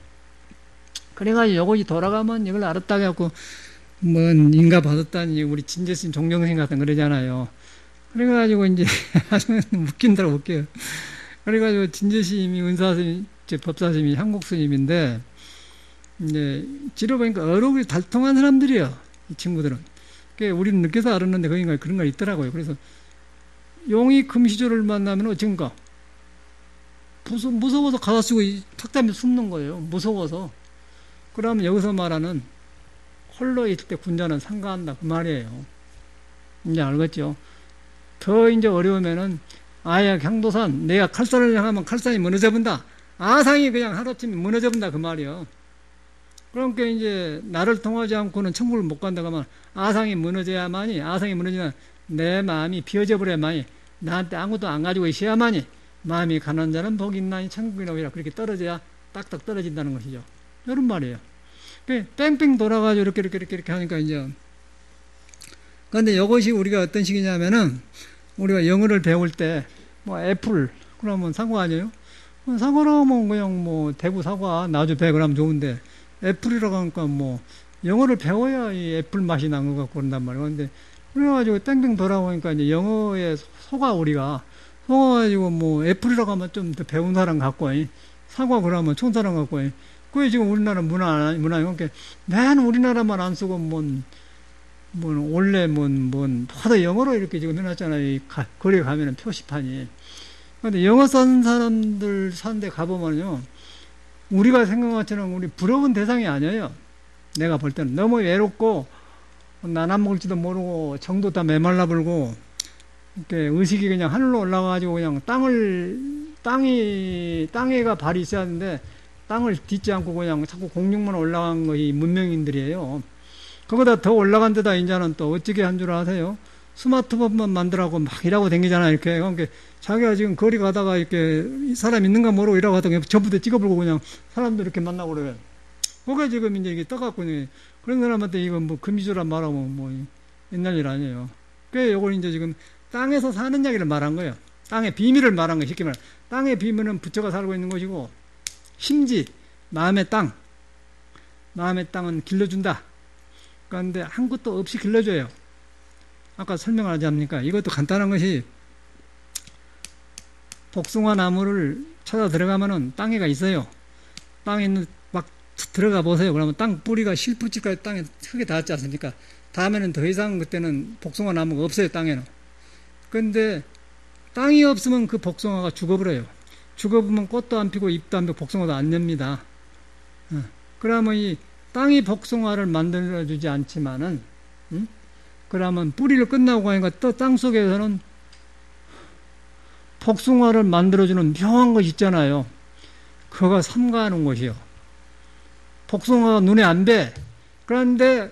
[SPEAKER 1] 그래가지고 요것이 돌아가면 이걸 알았다고 해갖고 뭔 인가 받았다니 우리 진재스님 종정생 같은 그러잖아요. 그래가지고 이제 아주 웃긴다고 웃겨요. 그래가지고 진재스님이 은사스님, 법사스님이 한국스님인데 이제 지려보니까 어록이 달통한 사람들이에요. 이 친구들은. 우리는 늦게서 알았는데 거기가 그런 거 있더라고요. 그래서 용이 금시조를 만나면 어쩐가 무서워서 가다 쓰고 탁담에 숨는 거예요. 무서워서. 그러면 여기서 말하는 홀로 있을 때 군자는 상가한다 그 말이에요. 이제 알겠죠? 더 이제 어려우면은 아야 향도산 내가 칼산을 향하면 칼산이 무너져 본다. 아상이 그냥 하루아침에 무너져 본다 그 말이에요. 그러니까 이제 나를 통하지 않고는 천국을 못 간다 그러면 아상이 무너져야만이 아상이 무너지면 내 마음이 비어져 버려야만이 나한테 아무것도 안 가지고 있어야만이 마음이 가난 자는 복이 있나니 천국이나 오리라 그렇게 떨어져야 딱딱 떨어진다는 것이죠. 이런 말이에요. 뺑뺑 돌아가지고 이렇게 하니까 이제 그런데 이것이 우리가 어떤 식이냐면은 우리가 영어를 배울 때 뭐 애플 그러면 사과 아니에요? 사과라면 그냥 뭐 대구 사과 나주 배 그러면 좋은데 애플이라고 하니까 뭐 영어를 배워야 이 애플 맛이 난 것 같고 그런단 말이에요. 근데 그래가지고 땡땡 돌아오니까 이제 영어에 속아가지고 뭐 애플이라고 하면 좀 더 배운 사람 같고 사과 그러면 촌 사람 같고 그게 지금 우리나라 문화예요. 그러니까 맨 우리나라만 안 쓰고 원래 하도 영어로 이렇게 지금 해놨잖아요. 거리에 가면은 표시판이. 근데 영어 쓰는 사람들 사는데 가보면요. 우리가 생각한 것처럼 우리 부러운 대상이 아니에요. 내가 볼 때는 너무 외롭고 나눠 먹을지도 모르고 정도 다 메말라 불고 이렇게 의식이 그냥 하늘로 올라가가지고 그냥 땅에가 발이 있어야 하는데 땅을 딛지 않고 그냥 자꾸 공중만 올라간 것이 문명인들이에요. 그거보다 더 올라간 데다 이제는 또 어떻게 한 줄 아세요? 스마트폰만 만들라고 막 일하고 다니잖아요. 이렇게. 그러니까 자기가 지금 거리 가다가 이렇게 사람 있는가 모르고 일하고 하다가 전부 다 찍어버리고 그냥 사람들 이렇게 만나고 그래요. 그게 지금 이제 이게 떠갖고 그런 사람한테 이거 뭐 금지조란 말하면 뭐 옛날 일 아니에요. 그게 요걸 이제 지금 땅에서 사는 이야기를 말한 거예요. 땅의 비밀을 말한 거예요. 쉽게 말해. 땅의 비밀은 부처가 살고 있는 것이고 심지 마음의 땅은 길러준다. 그런데 한 것도 없이 길러줘요. 아까 설명을 하지 않습니까? 이것도 간단한 것이 복숭아 나무를 찾아 들어가면은 땅에가 있어요. 땅에 있는 막 들어가 보세요. 그러면 땅 뿌리가 실뿌치까지 땅에 크게 닿았지 않습니까? 다음에는 더 이상 그때는 복숭아 나무가 없어요. 땅에는. 그런데 땅이 없으면 그 복숭아가 죽어버려요. 죽어보면 꽃도 안 피고 잎도 안 피고 복숭아도 안 냅니다. 그러면 이 땅이 복숭아를 만들어주지 않지만은 그러면 뿌리를 끝나고 하니까 또 땅속에서는 복숭아를 만들어주는 묘한 것이 있잖아요. 그거가 삼가하는 것이요. 복숭아가 눈에 안 배. 그런데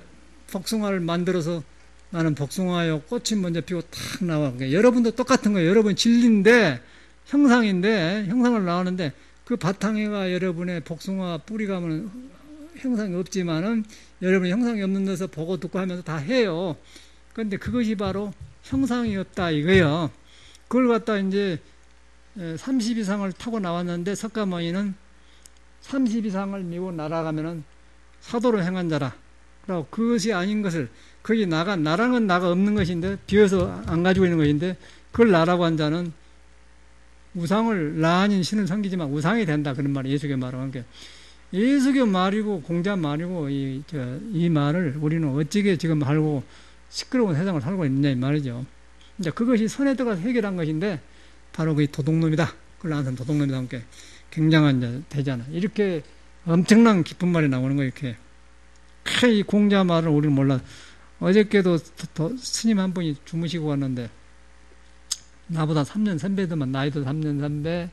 [SPEAKER 1] 복숭아를 만들어서 나는 복숭아요. 꽃이 먼저 피고 탁 나와. 여러분도 똑같은 거예요. 여러분 진리인데 형상인데 형상을 나오는데 그 바탕에가 여러분의 복숭아 뿌리가 형상이 없지만은 여러분이 형상이 없는 데서 보고 듣고 하면서 다 해요. 그런데 그것이 바로 형상이 없다 이거예요. 그걸 갖다 이제 30 이상을 타고 나왔는데 석가모니는 30 이상을 미고 날아가면은 사도로 행한 자라. 그리고 그것이 아닌 것을 거기 나랑은 나가 없는 것인데 비어서 안 가지고 있는 것인데 그걸 나라고 한 자는 우상을 나 아닌 신을 섬기지만 우상이 된다 그런 말이 예수교 말은. 그러니까 예수교 말이고 공자 말이고 이 말을 우리는 어찌게 지금 알고 시끄러운 세상을 살고 있느냐 이 말이죠. 이제 그것이 선에 들어가서 해결한 것인데 바로 그 도둑놈이다. 그걸 나한테 도둑놈이다. 함께 굉장한 이제 되잖아. 이렇게 엄청난 깊은 말이 나오는 거예요. 이렇게 이 공자 말을 우리는 몰라. 어저께도 스님 한 분이 주무시고 왔는데 나보다 3년 선배더만 나이도 3년 선배,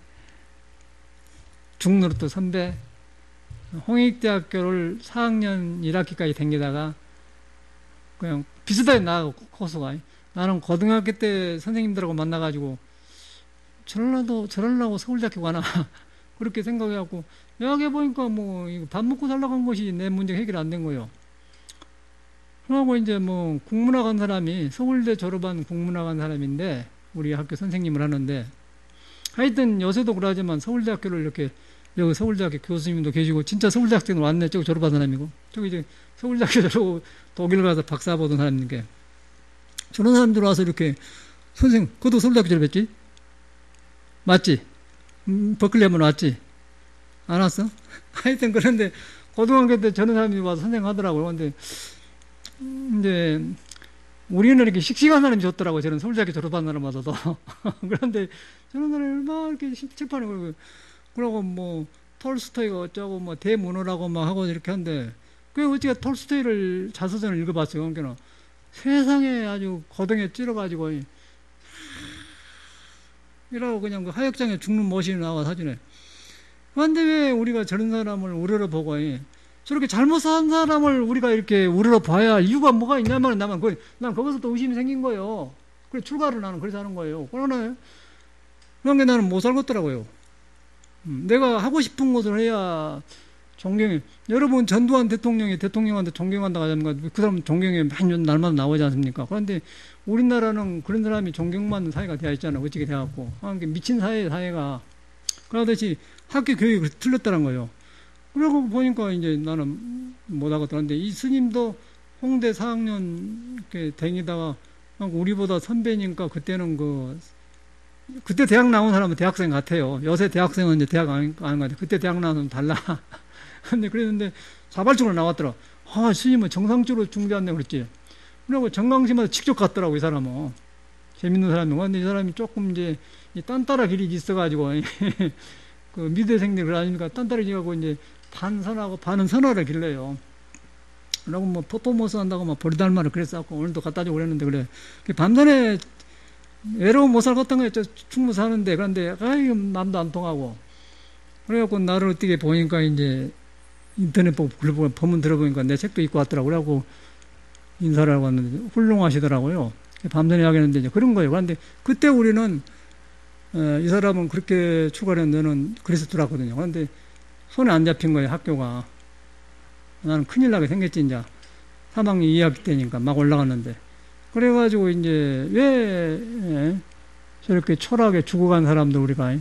[SPEAKER 1] 중노릇도 선배, 홍익대학교를 4학년 1학기까지 다니다가 그냥 비슷하게 나가고 코스가 나는 고등학교 때 선생님들하고 만나가지고 저럴라고 서울대학교 가나 그렇게 생각해갖고 여기 보니까 뭐 밥 먹고 살라고 한 것이 내 문제 해결 안 된 거예요. 그러고 이제 뭐 국문학 한 사람이 서울대 졸업한 국문학 한 사람인데 우리 학교 선생님을 하는데 하여튼 요새도 그러지만 서울대학교를 이렇게 여기 서울대학교 교수님도 계시고 진짜 서울대학교는 왔네. 저기 졸업한 사람이고 저기 이제 서울대학교 졸업 독일 가서 박사 보던 사람인데 저런 사람들 와서 이렇게 선생님 그것도 서울대학교 졸업했지? 맞지? 버클리 한번 왔지? 안 왔어? 하여튼 그런데 고등학교 때 저런 사람이 와서 선생님 하더라고요. 근데 이제 우리는 이렇게 씩씩한 사람이 좋더라고요. 저는 서울대학교 졸업한 사람마저도. 그런데 저런 사람이 얼마나 이렇게 칠판에 그러고 뭐 톨스토이가 어쩌고 뭐 대문호라고 막 하고 이렇게 하는데 그 어떻게 톨스토이를 자서전을 읽어봤어요. 그러니까 세상에 아주 고등에 찔러가지고 이러고 그냥 그 하역장에 죽는 모습이 나와 사진에. 그런데 왜 우리가 저런 사람을 우러러보고 저렇게 잘못 산 사람을 우리가 이렇게 우러러봐야 이유가 뭐가 있냐면 난 거기서 또 의심이 생긴 거예요. 그래 출가를 나는 그래서 하는 거예요. 그러나 그런 게 나는 못 살겠더라고요. 내가 하고 싶은 것을 해야 존경해. 여러분 전두환 대통령이 대통령한테 존경한다고 하자면 그 사람 존경에 많이 날마다 나오지 않습니까? 그런데 우리나라는 그런 사람이 존경받는 사회가 되어 있잖아요. 어찌게 돼갖고 미친 사회가 그러듯이 학교 교육이 틀렸다는 거예요. 그러고 보니까 이제 나는 못하겠다는데 이 스님도 홍대 4학년 이렇게 다니다가 우리보다 선배니까 그때는 그때 대학 나온 사람은 대학생 같아요. 요새 대학생은 이제 대학 안 가는데 그때 대학 나온 사람은 달라. 근데 그랬는데 자발적으로 나왔더라. 스님은 정상적으로 중대한다 그랬지. 그리고 정강심마다 직접 갔더라고 이 사람은. 재밌는 사람이고. 근데 이 사람이 조금 이제 딴따라 길이 있어가지고 그 미대생들 그러니까 딴따라 지가고 이제 반 선하고 반은 선하를 길래요. 그러고 뭐 퍼포먼스 한다고 막 버리달 말을 그랬었고 오늘도 갖다 주고 그랬는데 그래. 밤전에 외로운 못 살겠던 거에 충분히 사는데 그런데 마음도 안 통하고 그래갖고 나를 어떻게 보니까 이제 인터넷 보고 법문 들어보니까 내 책도 읽고 왔더라고. 그래갖고 인사를 하고 왔는데 훌륭하시더라고요. 밤전에 이야기했는데 이제 그런 거예요. 그런데 그때 우리는 이 사람은 그렇게 출가했는데 너는 그래서 들어왔거든요. 그런데 손에 안 잡힌 거예요, 학교가. 나는 큰일 나게 생겼지, 이제. 3학년 2학기 때니까 막 올라갔는데. 그래가지고 이제 왜 저렇게 초라하게 죽어간 사람들 우리가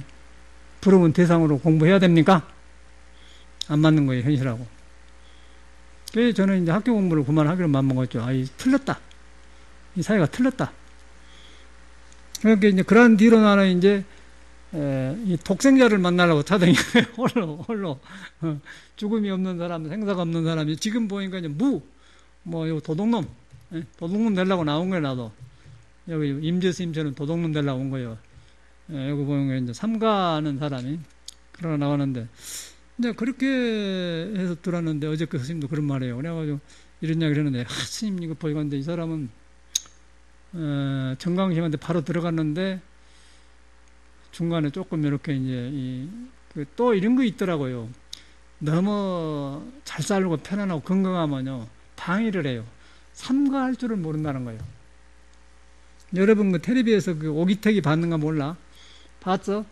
[SPEAKER 1] 부러운 대상으로 공부해야 됩니까? 안 맞는 거예요, 현실하고. 그래서 저는 이제 학교 공부를 그만하기로 마음먹었죠. 틀렸다. 이 사회가 틀렸다. 그러니까 이제 그런 뒤로 나는 이제 이 독생자를 만나려고 찾아다니는 홀로 죽음이 없는 사람, 생사가 없는 사람이 지금 보니까 이제 요 도둑놈 되려고 나온 거예요. 나도 여기 임재스님처럼 도둑놈 되려고 온 거예요. 여기 보니까 이제 삼가하는 사람이 그러나 나왔는데 이제 그렇게 해서 들었는데 어제 그 스님도 그런 말이에요. 그래가지고 이런 이야기를 했는데 스님 이거 보니까 이 사람은 정강심한테 바로 들어갔는데 중간에 조금 이렇게 이제 또 이런 거 있더라고요. 너무 잘 살고 편안하고 건강하면요 방해를 해요. 삼가할 줄을 모른다는 거예요. 여러분 그 텔레비에서 그 오기택이 받는 거 몰라? 봤어?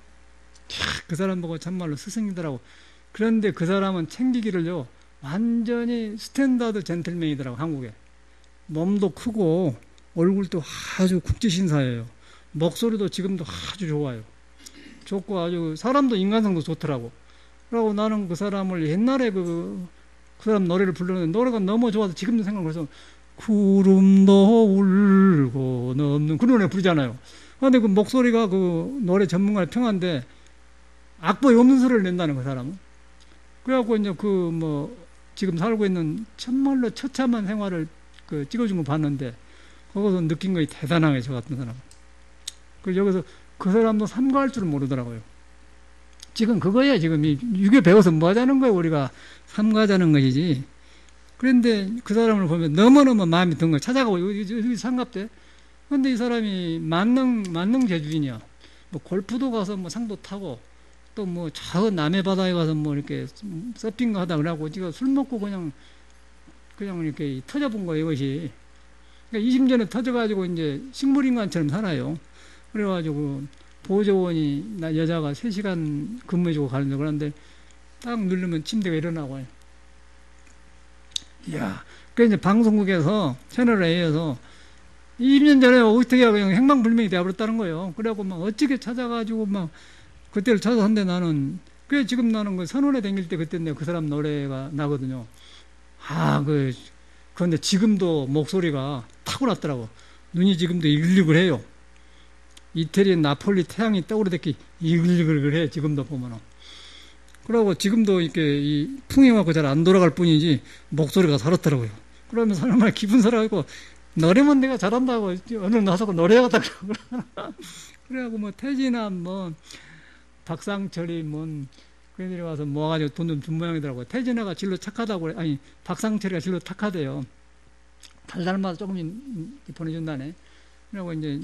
[SPEAKER 1] 그 사람 보고 참말로 스승이더라고. 그런데 그 사람은 챙기기를요 완전히 스탠다드 젠틀맨이더라고, 한국에. 몸도 크고 얼굴도 아주 국지신사예요. 목소리도 지금도 아주 좋아요. 좋고 아주 사람도 인간성도 좋더라고. 그러고 나는 그 사람을 옛날에 그 사람 노래를 불렀는데 노래가 너무 좋아서 지금도 생각해서 구름도 울고 넘는 그런 노래 부르잖아요. 근데 그 목소리가 그 노래 전문가의 평한데 악보에 없는 소리를 낸다는 그 사람은. 그래갖고 이제 그 뭐 지금 살고 있는 정말로 처참한 생활을 그 찍어준 거 봤는데 거기서 느낀 거이 대단하게 저 같은 사람. 그 여기서 그 사람도 삼가할 줄 모르더라고요. 지금 그거야. 지금 유교 배워서 뭐 하자는 거예요. 우리가 삼가자는 것이지. 그런데 그 사람을 보면 너무너무 마음이 든 거예요. 찾아가고 여기 상갑대. 근데 이 사람이 만능 제주인이야. 뭐 골프도 가서 뭐 상도 타고 또 뭐 저 남해 바다에 가서 뭐 이렇게 서핑 하다 그러고 지가 술 먹고 그냥 이렇게 터져본 거예요. 이것이. 그러니까 20년에 터져가지고 이제 식물인간처럼 살아요. 그래가지고 보조원이 나 여자가 3시간 근무해주고 가는데 그런데 딱 누르면 침대가 일어나고. 이야. 그 이제 방송국에서 채널 A에서 20년 전에 어떻게 그냥 행방불명이 되어버렸다는 거예요. 그래갖고 막 어떻게 찾아가지고 막 그때를 찾아서 한데 나는 그래 지금 나는 그 선원에 다닐 때 그때 내가 그 사람 노래가 나거든요. 그런데 지금도 목소리가 타고났더라고. 눈이 지금도 이글이글해요. 이태리 나폴리 태양이 떠오르듯이 이글이글해 지금도 보면은. 그러고 지금도 이렇게 이 풍해갖고 잘 안 돌아갈 뿐이지 목소리가 살았더라고요. 그러면 사람을 기분 살아가지고 노래면 내가 잘한다고 어느 나서고 노래하겠다 그래갖고 뭐 태진아 뭐 박상철이 뭐 그들이 와서 모아가지고 돈 좀 준 모양이더라고요. 태진아가 진로 착하다고 그래. 아니 박상철이가 진로 착하대요. 달달마다 조금 보내준다네. 그리고 이제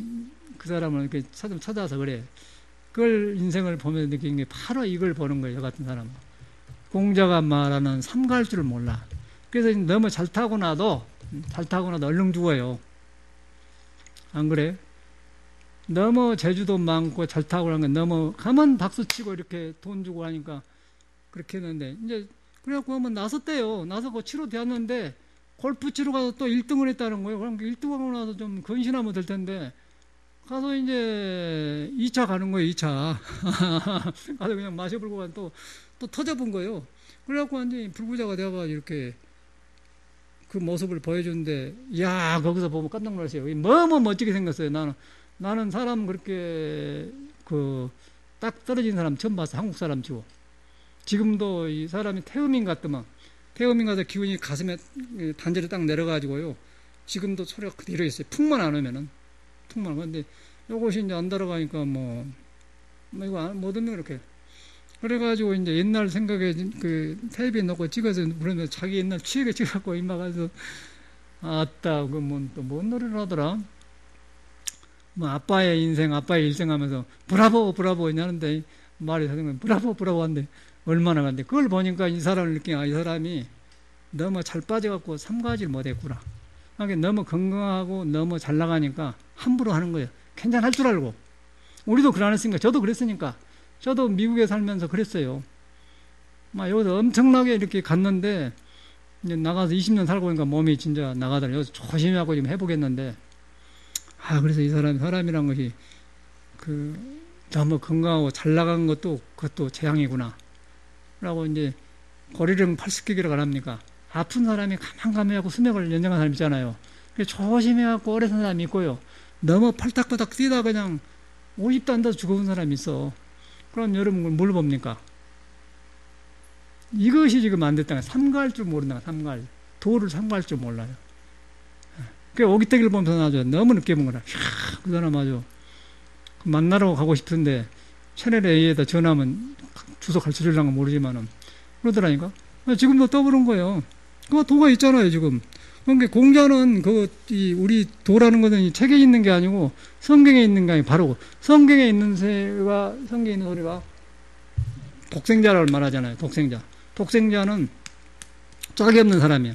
[SPEAKER 1] 그 사람을 이렇게 찾아서 그래. 그걸 인생을 보면서 느낀 게 바로 이걸 보는 거예요. 저 같은 사람은. 공자가 말하는 삼가할 줄을 몰라. 그래서 너무 잘 타고 나도 얼른 죽어요. 안 그래? 너무 재주도 많고 잘 타고 그런 건 너무 가만 박수치고 이렇게 돈 주고 하니까 그렇게 했는데 이제 그래갖고 한번 나섰대요. 나서고 치료되었는데 골프 치러 가서 또 1등을 했다는 거예요. 그럼 1등하고 나서 좀 건신하면 될 텐데 가서 이제 2차 가는 거예요. 2차 가서 그냥 마셔불고 가서 또 터져본 거예요. 그래갖고 완전히 불구자가 되어가지고 이렇게 그 모습을 보여주는데 이야 거기서 보면 깜짝 놀랐어요. 너무 멋지게 생겼어요. 나는 사람 그렇게 딱 떨어진 사람 처음 봤어. 한국 사람 치고. 지금도 이 사람이 태음인 같더만. 태음인 가서 기운이 가슴에 단절이 딱 내려가지고요. 지금도 소리가 그대로 있어요. 풍만 안 오면은. 풍만. 근데 요것이 이제 안 들어가니까 이거 못 듣는 그렇게. 그래가지고 이제 옛날 생각에 그 테이프에 넣고 찍어서 그러면 자기 옛날 취하게 찍어갖고 임마 가서 아따 또뭔 노래를 하더라. 뭐 아빠의 인생 아빠의 일생 하면서 브라보 하는데 말이 하는 건 브라보 한데 얼마나 간데 그걸 보니까 이 사람을 느끼니 이 사람이 너무 잘 빠져갖고 삼가지를 못했구나. 그러니까 너무 건강하고 너무 잘 나가니까 함부로 하는 거예요. 괜찮을 줄 알고. 우리도 그러했으니까 저도 그랬으니까 저도 미국에 살면서 그랬어요. 막 여기서 엄청나게 이렇게 갔는데 이제 나가서 20년 살고 보니까 몸이 진짜 나가더라고요. 여기서 조심히 하고 좀 해보겠는데 그래서 이 사람이란 것이 너무 건강하고 잘 나간 그것도 재앙이구나. 라고 이제 고리령 80개기라고 안 합니까? 아픈 사람이 가만가만하고 수명을 연장한 사람 있잖아요. 조심해갖고 오래 산 사람이 있고요. 너무 팔딱팔딱 뛰다 그냥 50도 안 돼서 죽어본 사람이 있어. 그럼 여러분 뭘 봅니까? 이것이 지금 안 됐다는 거야. 삼가할 줄 모른다. 삼가할. 도를 삼가할 줄 몰라요. 그 오기떼기를 보면서 아주 너무 늦게 본 거라. 그 사람 아주 만나러 가고 싶은데 채널 A에다 전화하면 주소 가르쳐 주려는 건 모르지만은 그러더라니까. 지금도 떠부른 거예요. 그 도가 있잖아요, 지금. 그러니까 공자는 우리 도라는 것은 책에 있는 게 아니고 성경에 있는 게 아니고 바로 성경에 있는 성경에 있는 소리가 독생자를 말하잖아요, 독생자. 독생자는 짝이 없는 사람이에요.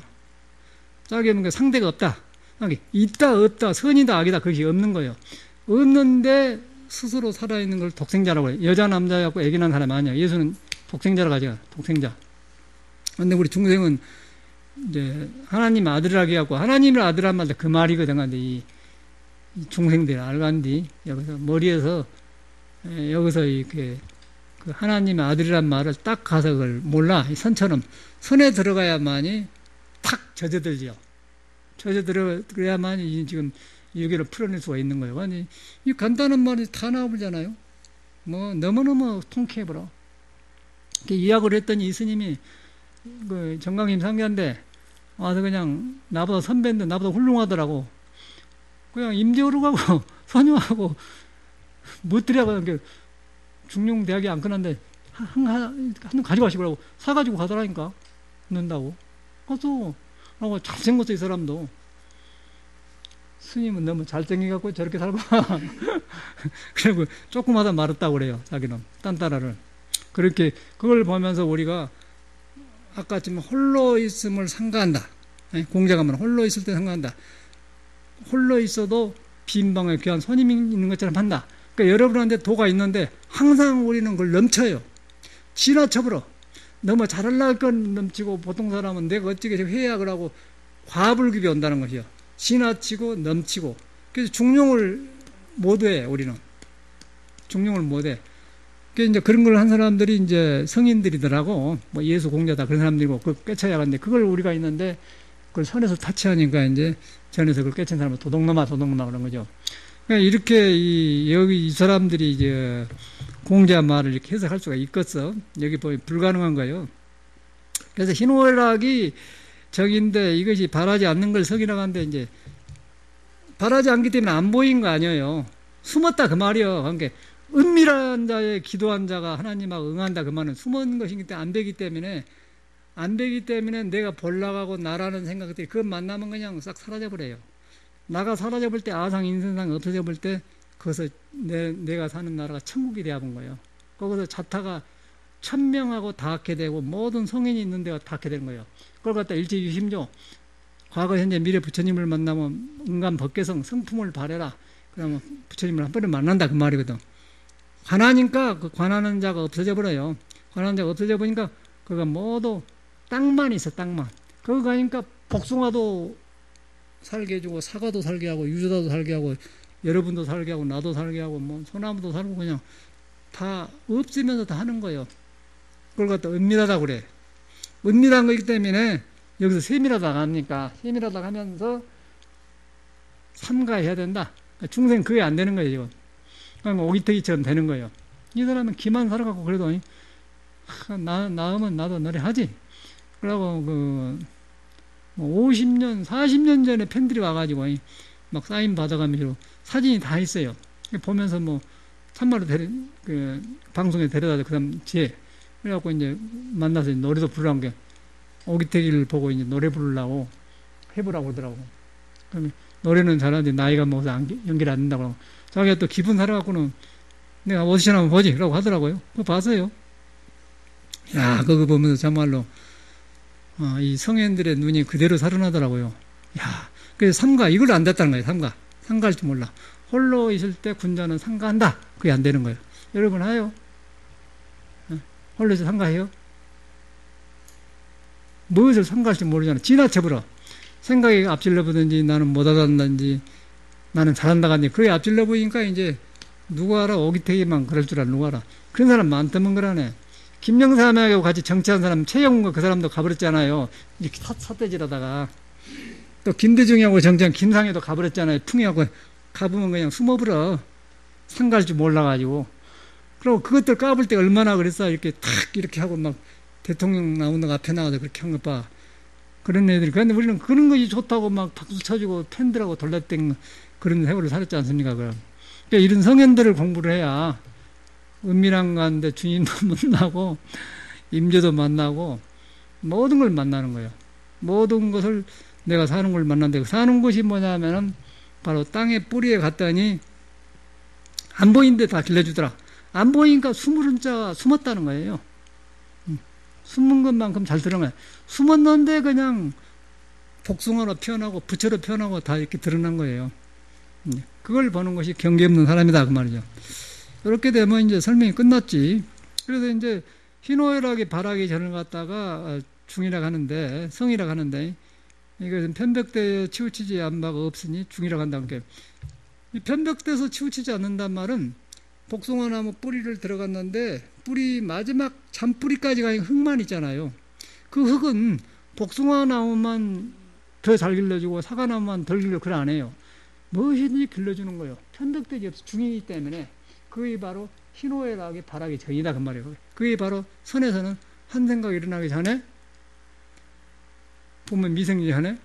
[SPEAKER 1] 짝이 없는 게 상대가 없다. 있다, 없다, 선이다, 악이다, 그것이 없는 거예요. 없는데 스스로 살아있는 걸 독생자라고 해요. 여자, 남자하고 애기 난 사람이 아니야. 예수는 독생자라고 하죠. 독생자. 근데 우리 중생은 이제 하나님 아들이라고 하고 하나님을 아들한 말도 그 말이거든. 근데 이 중생들 알간디 여기서 머리에서 여기서 이렇게 그 하나님의 아들이란 말을 딱 가서 그걸 몰라. 이 선처럼 선에 들어가야만이 탁 젖어들죠. 젖어들어야만이 지금 유괴를 풀어낼 수가 있는 거예요. 아니 이 간단한 말이 다 나와보잖아요. 뭐 너무너무 통쾌해버려. 이야기를 했더니 이 스님이 그 정강님 상자인데 와서 그냥 나보다 선배인데 나보다 훌륭하더라고. 그냥 임대호로 가고 선유하고 못들이라고 중용대학이 안 끝났는데 한 가져가시라고 사가지고 가더라니까. 넣는다고. 그래서 하고 잘생겼어 이 사람도. 스님은 너무 잘생겨갖고 저렇게 살고 그리고 조금 하다 말았다고 그래요. 자기는 딴따라를. 그렇게 그걸 보면서 우리가 아까 지금 홀로 있음을 상가한다. 공자가면 홀로 있을 때 상가한다. 홀로 있어도 빈방에 귀한 손님이 있는 것처럼 한다. 그러니까 여러분한테 도가 있는데 항상 우리는 그걸 넘쳐요. 지나쳐버려. 너무 잘하려고 건 넘치고 보통 사람은 내가 어떻게 회약을 하고 과불급이 온다는 것이요. 지나치고 넘치고. 그래서 중용을 못해 우리는. 중용을 못해. 그래서 이제 그런 걸 한 사람들이 이제 성인들이더라고. 뭐 예수 공자다 그런 사람들이고 그걸 깨쳐야 하는데 그걸 우리가 있는데 그걸 선에서 타치하니까 이제 전에서 그걸 깨친 사람은 도둑놈아 그런 거죠. 그러니까 이렇게 여기 이 사람들이 이제 공자 말을 이렇게 해석할 수가 있겠어. 여기 보면 불가능한 거예요. 그래서 희노애락이 적인데 이것이 바라지 않는 걸 성이라고 하는데 이제 바라지 않기 때문에 안 보인 거 아니에요. 숨었다 그 말이요. 그러니까 은밀한 자에 기도한 자가 하나님하고 응한다 그 말은 숨은 것이기 때문에 안 되기 때문에 내가 볼라가고 나라는 생각들이 그것 만나면 그냥 싹 사라져버려요. 나가 사라져볼 때 아상 인생상 없어져볼 때 거기서 내가 사는 나라가 천국이 되어본 거예요. 거기서 자타가 천명하고 닿게 되고 모든 성인이 있는 데가 닿게 되는 거예요. 그걸 갖다 일체유심조 과거 현재 미래 부처님을 만나면 은감 법계성 성품을 바래라. 그러면 부처님을 한 번에 만난다 그 말이거든. 관하니까 그 관하는 자가 없어져 버려요. 관하는 자가 없어져 보니까 그가 모두 땅만 있어 땅만. 거기 가니까 복숭아도 살게 해주고 사과도 살게 하고 유자도 살게 하고 여러분도 살게 하고 나도 살게 하고 뭐 소나무도 살고 그냥 다 없으면서 다 하는 거예요. 그걸 갖다 은밀하다고 그래. 은밀한 거기 때문에 여기서 세밀하다고 합니까? 세밀하다고 하면서 삼가해야 된다. 중생 그게 안 되는 거예요. 그러니까 오기태기처럼 되는 거예요. 이 사람은 기만 살아갖고 그래도 나으면 나도 너래 하지. 그러고 50년, 40년 전에 팬들이 와가지고 막 사인 받아가면서 사진이 다 있어요. 보면서 참말로 방송에 데려다줘. 그 다음 지혜. 그래갖고 이제 만나서 노래도 부르라는 게 오기태기를 보고 이제 노래 부르려고 해보라고 그러더라고. 그러면 노래는 잘하는데 나이가 먹어서 연결 안 된다고. 자기가 또 기분 살아갖고는 내가 오디션 한번 보지. 라고 하더라고요. 그거 봤어요. 야, 그거 보면서 참말로 이 성현들의 눈이 그대로 살아나더라고요. 야, 그래서 삼가, 이걸 안 됐다는 거예요, 삼가. 삼가할 줄 몰라. 홀로 있을 때 군자는 삼가한다. 그게 안 되는 거예요. 여러분 해요? 홀로 있을 때 삼가해요? 무엇을 삼가할지 모르잖아. 지나쳐버려. 생각이 앞질러 보든지 나는 못 알아듣는지 나는 잘한다 간지 그게 앞질러 보니까 이제 누가 알아? 오기태기만 그럴 줄 알아. 누가 알아? 그런 사람 많다면 그러네. 김영삼하고 같이 정치한 사람 최영훈과 그 사람도 가버렸잖아요. 이렇게 삿대질하다가 또 김대중하고 정치한 김상혜도 가버렸잖아요. 풍이하고 가보면 그냥 숨어버려. 상갈 줄 몰라가지고. 그리고 그것들 까볼 때 얼마나 그랬어. 이렇게 탁 이렇게 하고 막 대통령 나오는 거 앞에 나가서 그렇게 한 것 봐. 그런 애들이. 그런데 우리는 그런 것이 좋다고 막 박수 쳐주고 팬들하고 돌렸던 그런 세월을 살았지 않습니까? 그러니까 이런 성현들을 공부를 해야 은밀한 가운데 주님도 만나고 임재도 만나고 모든 걸 만나는 거예요. 모든 것을 내가 사는 걸 만난데 사는 곳이 뭐냐면은 바로 땅의 뿌리에 갔더니 안 보이는데 다 길러주더라. 안 보이니까 숨은 자가 숨었다는 거예요. 숨은 것만큼 잘 드러나요. 숨었는데 그냥 복숭아로 표현하고 부처로 표현하고 다 이렇게 드러난 거예요. 그걸 보는 것이 경계 없는 사람이다 그 말이죠. 이렇게 되면 이제 설명이 끝났지. 그래서 이제 희노애락이 바라기 전을 갖다가 중이라고 하는데, 성이라고 하는데, 이것은 편벽되어 치우치지 않은 바가 없으니 중이라고 한다는 게, 이 편벽돼서 치우치지 않는단 말은 복숭아 나무 뿌리를 들어갔는데 뿌리 마지막 잔뿌리까지가 흙만 있잖아요. 그 흙은 복숭아 나무만 더 잘 길러주고 사과나무만 덜 길러 그래 안 해요. 무엇이든지 길러주는 거예요. 편벽되지 없어 중이기 때문에 그게 바로 희노애락의 발악의 정이다 그 말이에요. 그게 바로 선에서는 한 생각 일어나기 전에 보면 미생지 전에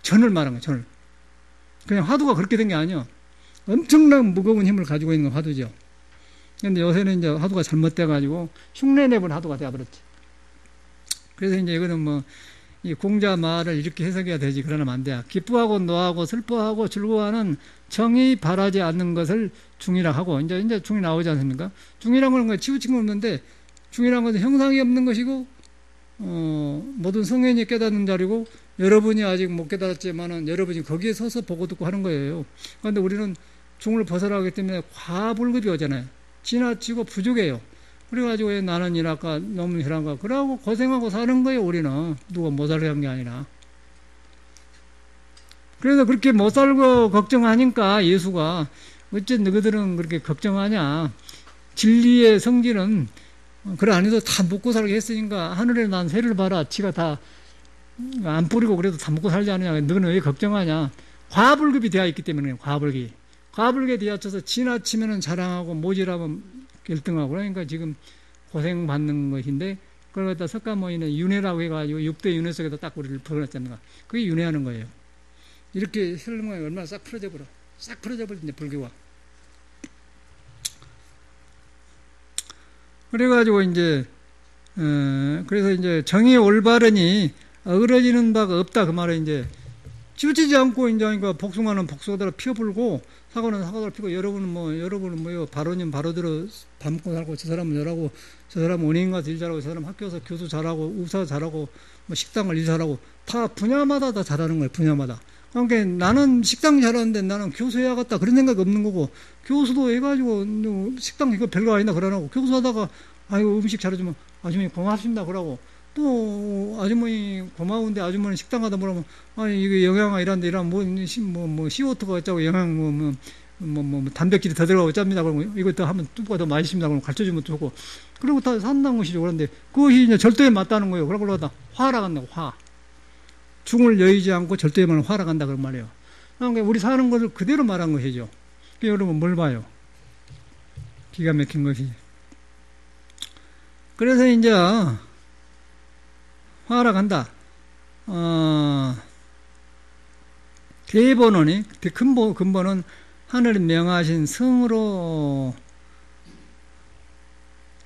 [SPEAKER 1] 전을 말한 거예요. 전을. 그냥 화두가 그렇게 된 게 아니에요. 엄청난 무거운 힘을 가지고 있는 건 화두죠. 근데 요새는 이제 화두가 잘못돼가지고 흉내내본 화두가 되어버렸지. 그래서 이제 이거는 뭐, 이 공자 말을 이렇게 해석해야 되지. 그러면 안 돼. 기뻐하고 노하고 슬퍼하고 즐거워하는 정이 바라지 않는 것을 중이라고 하고, 이제 중이 나오지 않습니까? 중이라는 건 치우친 건 없는데, 중이라는 것은 형상이 없는 것이고, 모든 성현이 깨닫는 자리고, 여러분이 아직 못 깨달았지만은 여러분이 거기에 서서 보고 듣고 하는 거예요. 그런데 우리는 중을 벗어나기 때문에 과불급이 오잖아요. 지나치고 부족해요. 그래가지고 나는 이랄까 너무 이랄까 그러고 고생하고 사는 거예요. 우리는 누가 못 살게 한 게 아니라. 그래서 그렇게 못 살고 걱정하니까 예수가 어째 너희들은 그렇게 걱정하냐. 진리의 성질은 그래 안 해도 다 먹고 살게 했으니까 하늘에 난 새를 봐라. 지가 다 안 뿌리고 그래도 다 먹고 살지 않느냐. 너는 왜 걱정하냐. 과불급이 되어 있기 때문에 과불기. 과불기에 되어쳐서 지나치면은 자랑하고 모질하면 결등하고 그러니까 지금 고생받는 것인데 그걸 갖다 석가모니는 윤회라고 해가지고 6대 윤회 속에다 딱 우리를 풀어놨잖아. 그게 윤회하는 거예요. 이렇게 설명하면 얼마나 싹 풀어져 버려. 싹 풀어져 버린다 불교가. 그래가지고 이제 그래서 이제 정이 올바르니 어그러지는 바가 없다 그 말에 이제 치우치지 않고 이제 그러니까 복숭아는 복숭아대로 피어불고 사과는 사과대로 피고 여러분은 뭐요 바로님 바로대로 밥 먹고 살고 저 사람은 저라고 저 사람은 은행 가서 일 잘하고 저 사람 학교에서 교수 잘하고 의사 잘하고 뭐 식당을 일 잘하고 다 분야마다 다 잘하는 거예요. 분야마다. 그러니까 나는 식당 잘하는데 나는 교수 해야겠다 그런 생각이 없는 거고 교수도 해가지고 식당 이거 별거 아니다 그러라고 교수하다가 아이고 음식 잘해주면 아주머니 고맙습니다 그러고 또 아주머니 고마운데 아주머니 식당 가다 물어보면 아니 이거 영양아 이란데 이란 뭐 CO2가 어쩌고 영양 단백질이 더 들어가고 짭니다 그러면 이거 더 하면 뚜부가 더 맛있습니다 그러면 가르쳐주면 좋고 그리고 다 산다는 것이죠. 그런데 그것이 이제 절도에 맞다는 거예요. 그러고 그러다 화라 간다고 화 중을 여의지 않고 절도에만 화라 간다 그런 말이에요. 그러니까 우리 사는 것을 그대로 말한 것이죠. 여러분 뭘 봐요? 기가 막힌 것이. 그래서 이제 화라 간다. 대본원이 근본은 하늘이 명하신 성으로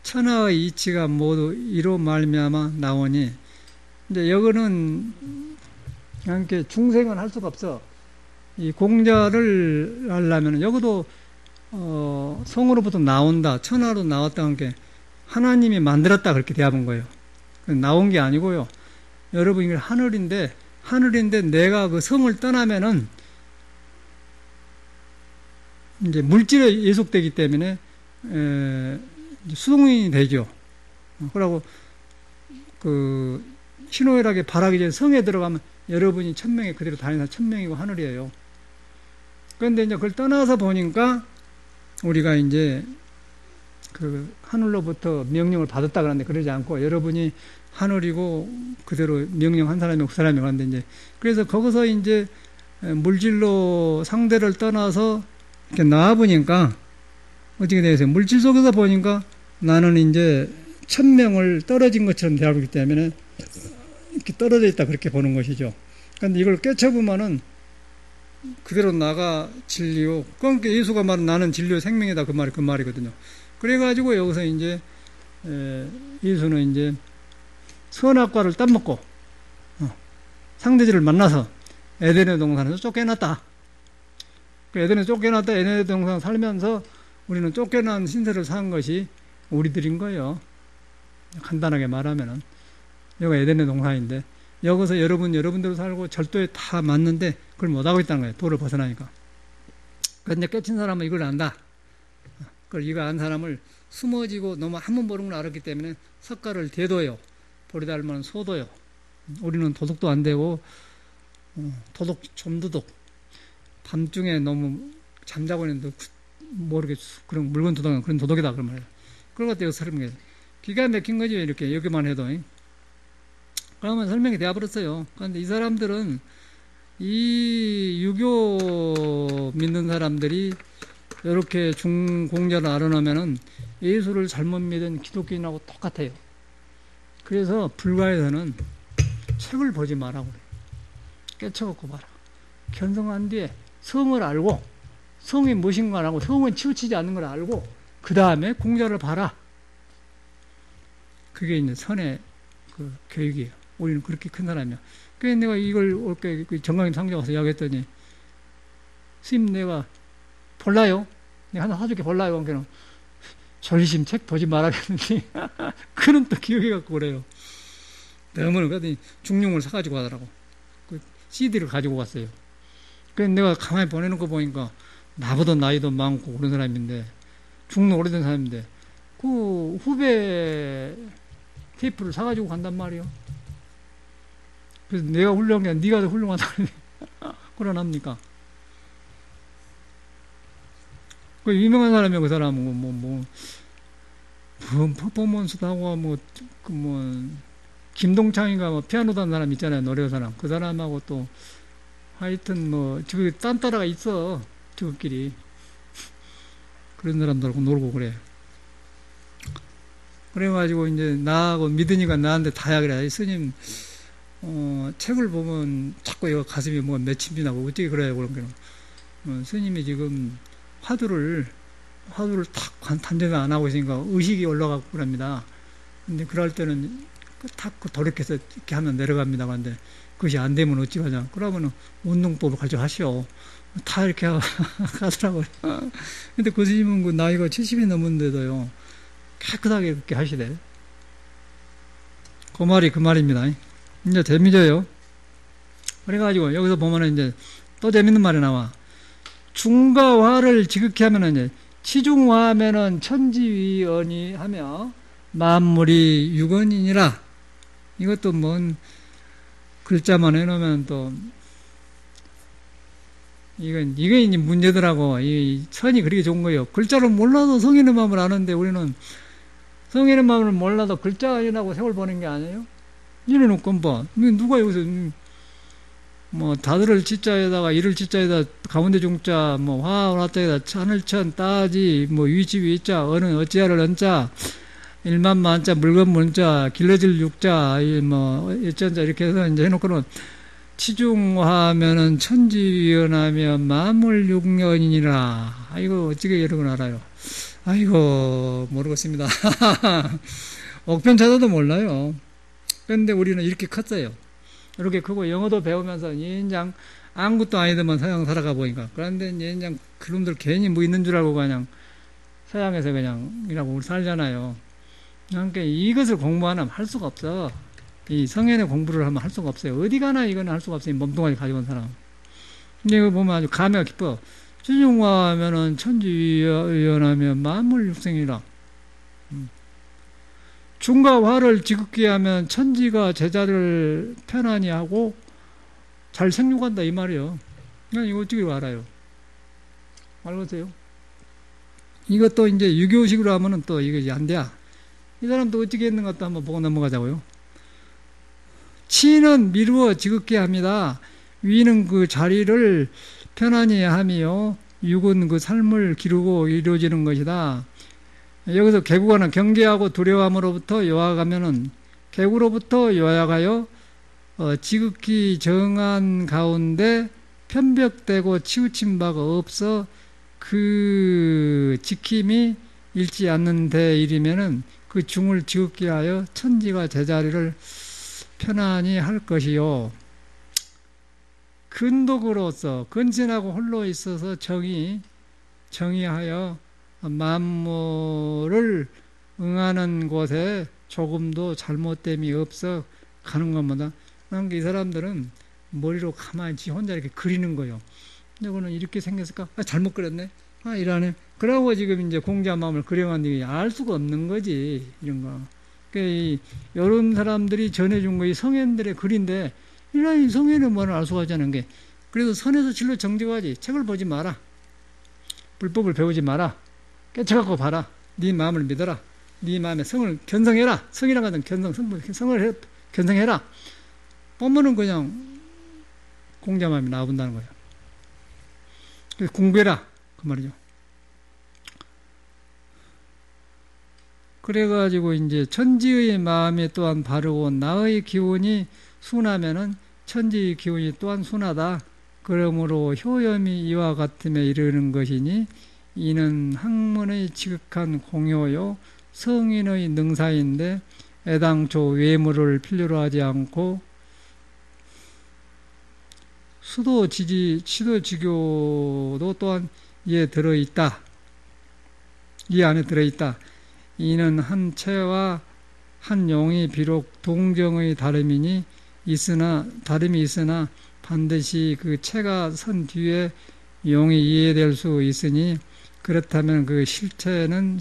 [SPEAKER 1] 천하의 이치가 모두 이로 말미암아 나오니 이제 여기는 이렇게 중생은 할 수가 없어. 이 공자를 하려면 여기도 성으로부터 나온다, 천하로 나왔다는 게 하나님이 만들었다 그렇게 대합한 거예요. 나온 게 아니고요. 여러분 이게 하늘인데 내가 그 성을 떠나면은 이제 물질에 예속되기 때문에 수동이 되죠. 그러고 그 희노애락의 발악이 전에 성에 들어가면 여러분이 천명에 그대로 다니는 천명이고 하늘이에요. 그런데 이제 그걸 떠나서 보니까 우리가 이제 그 하늘로부터 명령을 받았다 그러는데 그러지 않고 여러분이 하늘이고 그대로 명령한 사람이 그 사람이 그런데 이제 그래서 거기서 이제 물질로 상대를 떠나서 이렇게 나와보니까 어떻게 되겠어요? 물질 속에서 보니까 나는 이제 천명을 떨어진 것처럼 되어보기 때문에 이렇게 떨어져 있다 그렇게 보는 것이죠. 그런데 이걸 깨쳐보면은 그대로 나가 진리요. 그러니까 예수가 말은 나는 진리요 생명이다 그 말이거든요. 그래가지고 여기서 이제 예수는 이제 선악과를 따먹고 상대지를 만나서 에덴의 동산에서 쫓겨났다. 에덴에서 쫓겨났다. 에덴의 동산 살면서 우리는 쫓겨난 신세를 산 것이 우리들인 거예요. 간단하게 말하면은 여기가 에덴의 동산인데 여기서 여러분대로 살고 절도에 다 맞는데 그걸 못하고 있다는 거예요. 도를 벗어나니까. 그런데 깨친 사람은 이걸 안다. 그걸 이거 안 사람을 숨어지고 너무 한번 보는 걸 알았기 때문에 석가를 대도요. 돌이 닮은 소도요. 우리는 도둑도 안 되고 도둑 좀도둑 밤중에 너무 잠자고 있는데 모르게 그런 물건 도둑은 그런 도둑이다 그런 말이에요. 그런 것도 설명해. 기가 막힌 거죠. 이렇게 여기만 해도. 그러면 설명이 되어버렸어요. 그런데 이 사람들은 이 유교 믿는 사람들이 이렇게 중공자를 알아놓으면은 예수를 잘못 믿은 기독교인하고 똑같아요. 그래서 불가에서는 책을 보지 말라고 그래요. 깨쳐갖고 봐라. 견성한 뒤에 성을 알고 성이 무엇인가 알고 성은 치우치지 않는 걸 알고 그 다음에 공자를 봐라. 그게 이제 선의 그 교육이에요. 우리는 그렇게 큰 사람이야. 그래서 내가 이걸 올게 정강님 상자 가서 이야기했더니 스님 내가 볼라요? 내가 하나 사줄게 볼라요? 그러니까 절심 책 보지 말아야겠는데 그는 또 기억해 갖고 그래요. 너무 그러더니 중용을 사가지고 가더라고. 그 CD를 가지고 갔어요. 그래서 내가 가만히 보내는 거 보니까 나보다 나이도 많고 그런 사람인데 중로 오래된 사람인데 그 후배 테이프를 사가지고 간단 말이에요. 그래서 내가 훌륭한 게 아니라 네가 더 훌륭하다 그러납니까? 그 유명한 사람이야. 그 사람은 퍼포먼스도 하고 김동창인가 피아노 단 사람 있잖아요. 노래 사람. 그 사람하고 또 하여튼 저기 딴 따라가 있어. 저끼리 그런 사람들하고 놀고 그래. 그래가지고 이제 나하고 믿으니까 나한테 다야 그래. 스님 책을 보면 자꾸 이거 가슴이 맺힘이 나고 어떻게 그래요? 그런 게 스님이 지금 화두를 탁 단정을 안 하고 있으니까 의식이 올라가고 그럽니다. 근데 그럴 때는 탁 돌이켜서 이렇게 하면 내려갑니다. 근데 그것이 안 되면 어찌하냐? 그러면 운동법을 가져가시오. 다 이렇게 가더라고요. 근데 그 스님은 그 나이가 70이 넘었는데도요, 깨끗하게 그렇게 하시대. 그 말이 그 말입니다. 이제 재미져요. 그래가지고 여기서 보면은 이제 또 재밌는 말이 나와. 중과 화를 지극히 하면은 이제 치중화하면은 천지위언이 하며 만물이 육언이니라. 이것도 뭔 글자만 해놓으면 또 이건 이제 문제더라고. 이 선이 그렇게 좋은 거예요. 글자를 몰라도 성인의 마음을 아는데 우리는 성인의 마음을 몰라도 글자 아니라고 세월 보는 게 아니에요. 이래놓고 뭐 누가 여기서 다들을 지자에다가 이를 지자에다 가운데 중자 화자에다 하늘천 따지 위치 위자 어는 어찌하를 언자 일만 만자 물건 문자 길러질 육자 일전자 이렇게 해서 이제 해놓고는 치중화하면은 천지위원하며 만물육년이니라. 아이고 어찌게 이런 걸 알아요. 아이고 모르겠습니다. 옥편 찾아도 몰라요. 그런데 우리는 이렇게 컸어요. 이렇게 크고 영어도 배우면서 인장 아무것도 아니더만 서양 살아가 보니까. 그런데 인장 그놈들 괜히 있는 줄 알고 그냥 서양에서 그냥 이라고 살잖아요. 그러니까 이것을 공부 안 하면 할 수가 없어. 이 성현의 공부를 하면 할 수가 없어요. 어디 가나 이거는 할 수가 없어요. 몸뚱아리 가지고 온 사람. 근데 이거 보면 아주 감회가 깊어. 치중화하면은 천지위원하면 만물육생이라. 중과 화를 지극히 하면 천지가 제자를 편안히 하고 잘 생육한다 이 말이에요. 그냥 이거 어떻게 알아요? 알겠어요? 이것도 이제 유교식으로 하면은 또 이게 안 돼. 이 사람도 어떻게 했는 것도 한번 보고 넘어가자고요. 치는 미루어 지극히 합니다. 위는 그 자리를 편안히 하며 육은 그 삶을 기르고 이루어지는 것이다. 여기서 개구가는 경계하고 두려움으로부터 요약하면은 개구로부터 요약하여 지극히 정한 가운데 편벽되고 치우친 바가 없어 그 지킴이 잃지 않는 대일이면은 그 중을 지극히 하여 천지가 제자리를 편안히 할 것이요. 근독으로서 근신하고 홀로 있어서 정의하여 만물을 응하는 곳에 조금도 잘못됨이 없어 가는 겁니다. 그러니까 이 사람들은 머리로 가만히 지 혼자 이렇게 그리는 거예요. 이거는 이렇게 생겼을까? 잘못 그렸네. 이러네. 그러고 지금 이제 공자 마음을 그려간 뒤에 알 수가 없는 거지. 이런 거. 이런 사람들이 전해준 거, 이 성현들의 글인데, 이런 성현의 뭐를 알 수가 있다는 게, 그래서 선에서 진로 정직하지. 책을 보지 마라. 불법을 배우지 마라. 깨쳐갖고 봐라. 네 마음을 믿어라. 네 마음에 성을 견성해라. 성이라는 것은 성을 견성해라. 보면은 그냥 공자마음이 나온다는 거예요. 그래서 공부해라. 그 말이죠. 그래가지고 이제 천지의 마음이 또한 바르고 나의 기운이 순하면은 천지의 기운이 또한 순하다. 그러므로 효염이 이와 같음에 이르는 것이니 이는 학문의 지극한 공효요 성인의 능사인데 애당초 외모를 필요로 하지 않고 치도지교도 또한 이에 들어있다. 이 안에 들어있다. 이는 한 체와 한 용이 비록 동정의 다름이 있으나 반드시 그 체가 선 뒤에 용이 이해될 수 있으니 그렇다면 그 실제는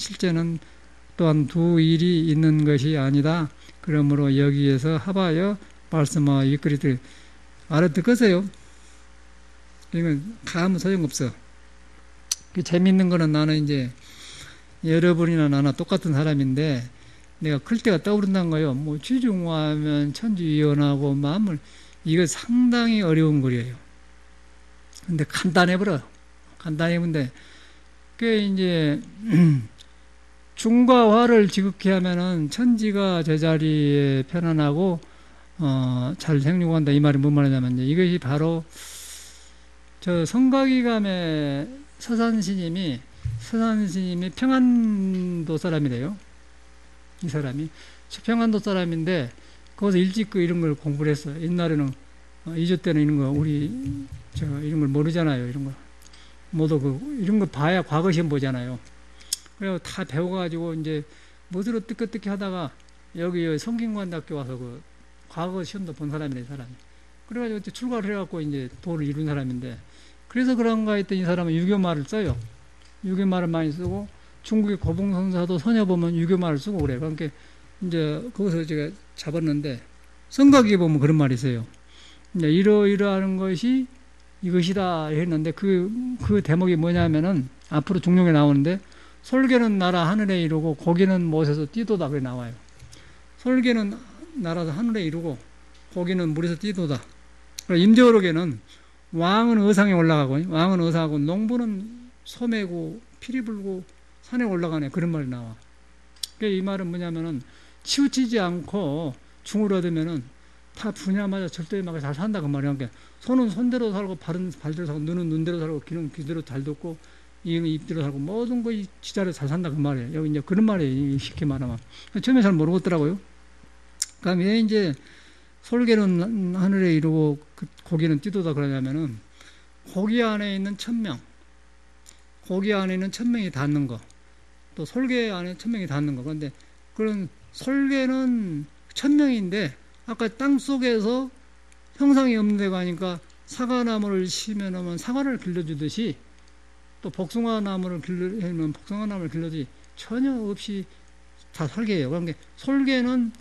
[SPEAKER 1] 또한 두 일이 있는 것이 아니다. 그러므로 여기에서 합하여 말씀하여 이끌이들 알아듣겠어요? 이건 가면 소용없어. 재밌는 거는 나는 이제 여러분이나 나나 똑같은 사람인데 내가 클 때가 떠오른다는 거예요. 뭐 지중화하면 천지위원하고 마음을 이거 상당히 어려운 글이에요. 근데 간단해버려. 간단해본데 그 이제 중과 화를 지극히 하면은 천지가 제자리에 편안하고 잘 생육한다. 이 말이 뭔 말이냐면 이것이 바로 저 성가기감의 서산스님이 평안도 사람이래요. 이 사람이 평안도 사람인데 거기서 일찍 이런 걸 공부를 했어요. 옛날에는 이조 때는 이런 거 우리 이런 걸 모르잖아요. 이런 거 모두 이런 거 봐야 과거 시험 보잖아요. 그래서 다 배워가지고 이제 멋으로 뜨끈뜨끈 하다가 여기 성균관대학교 와서 과거 시험도 본 사람이래, 이 사람이. 그래가지고 출가를 해갖고 이제 도를 이룬 사람인데 그래서 그런가 했더니 이 사람은 유교말을 써요. 유교말을 많이 쓰고 중국의 고봉선사도 서녀 보면 유교말을 쓰고 그래요. 그러니까 이제 거기서 제가 잡았는데 성가기에 보면 그런 말이 있어요. 이제 이러이러하는 것이 이것이다 했는데 그 대목이 뭐냐면은 앞으로 중용에 나오는데 솔개는 나라 하늘에 이루고 고기는 못에서 뛰도다 그래 나와요. 솔개는 나라도 하늘에 이루고 고기는 물에서 뛰도다. 임재호록에는 왕은 의상에 올라가고 왕은 의상하고 농부는 소매고 피리 불고 산에 올라가네 그런 말이 나와. 이 말은 뭐냐면은 치우치지 않고 중을 얻으면은 다 분야마다 절대마다 잘 산다 그 말이야. 그러니까 손은 손대로 살고 발은 발대로 살고 눈은 눈대로 살고 귀는 귀대로 잘 듣고 이는 입대로 살고 모든 거 지자로 잘 산다 그 말이에요. 여기 이제 그런 말이에요. 쉽게 말하면 처음에 잘 모르겠더라고요. 그럼 왜 이제 솔개는 하늘에 이루고 고기는 뛰도다 그러냐면은 고기 안에 있는 천명, 고기 안에 있는 천명이 닿는 거, 또 솔개 안에 천명이 닿는 거. 그런데 그런 솔개는 천명인데 아까 땅 속에서 형상이 없는 데가 아니까 사과나무를 심어놓으면 사과를 길러주듯이 또 복숭아나무를 길러면 복숭아나무를 길러주지 전혀 없이 다 살게 해요. 그러니까 솔개는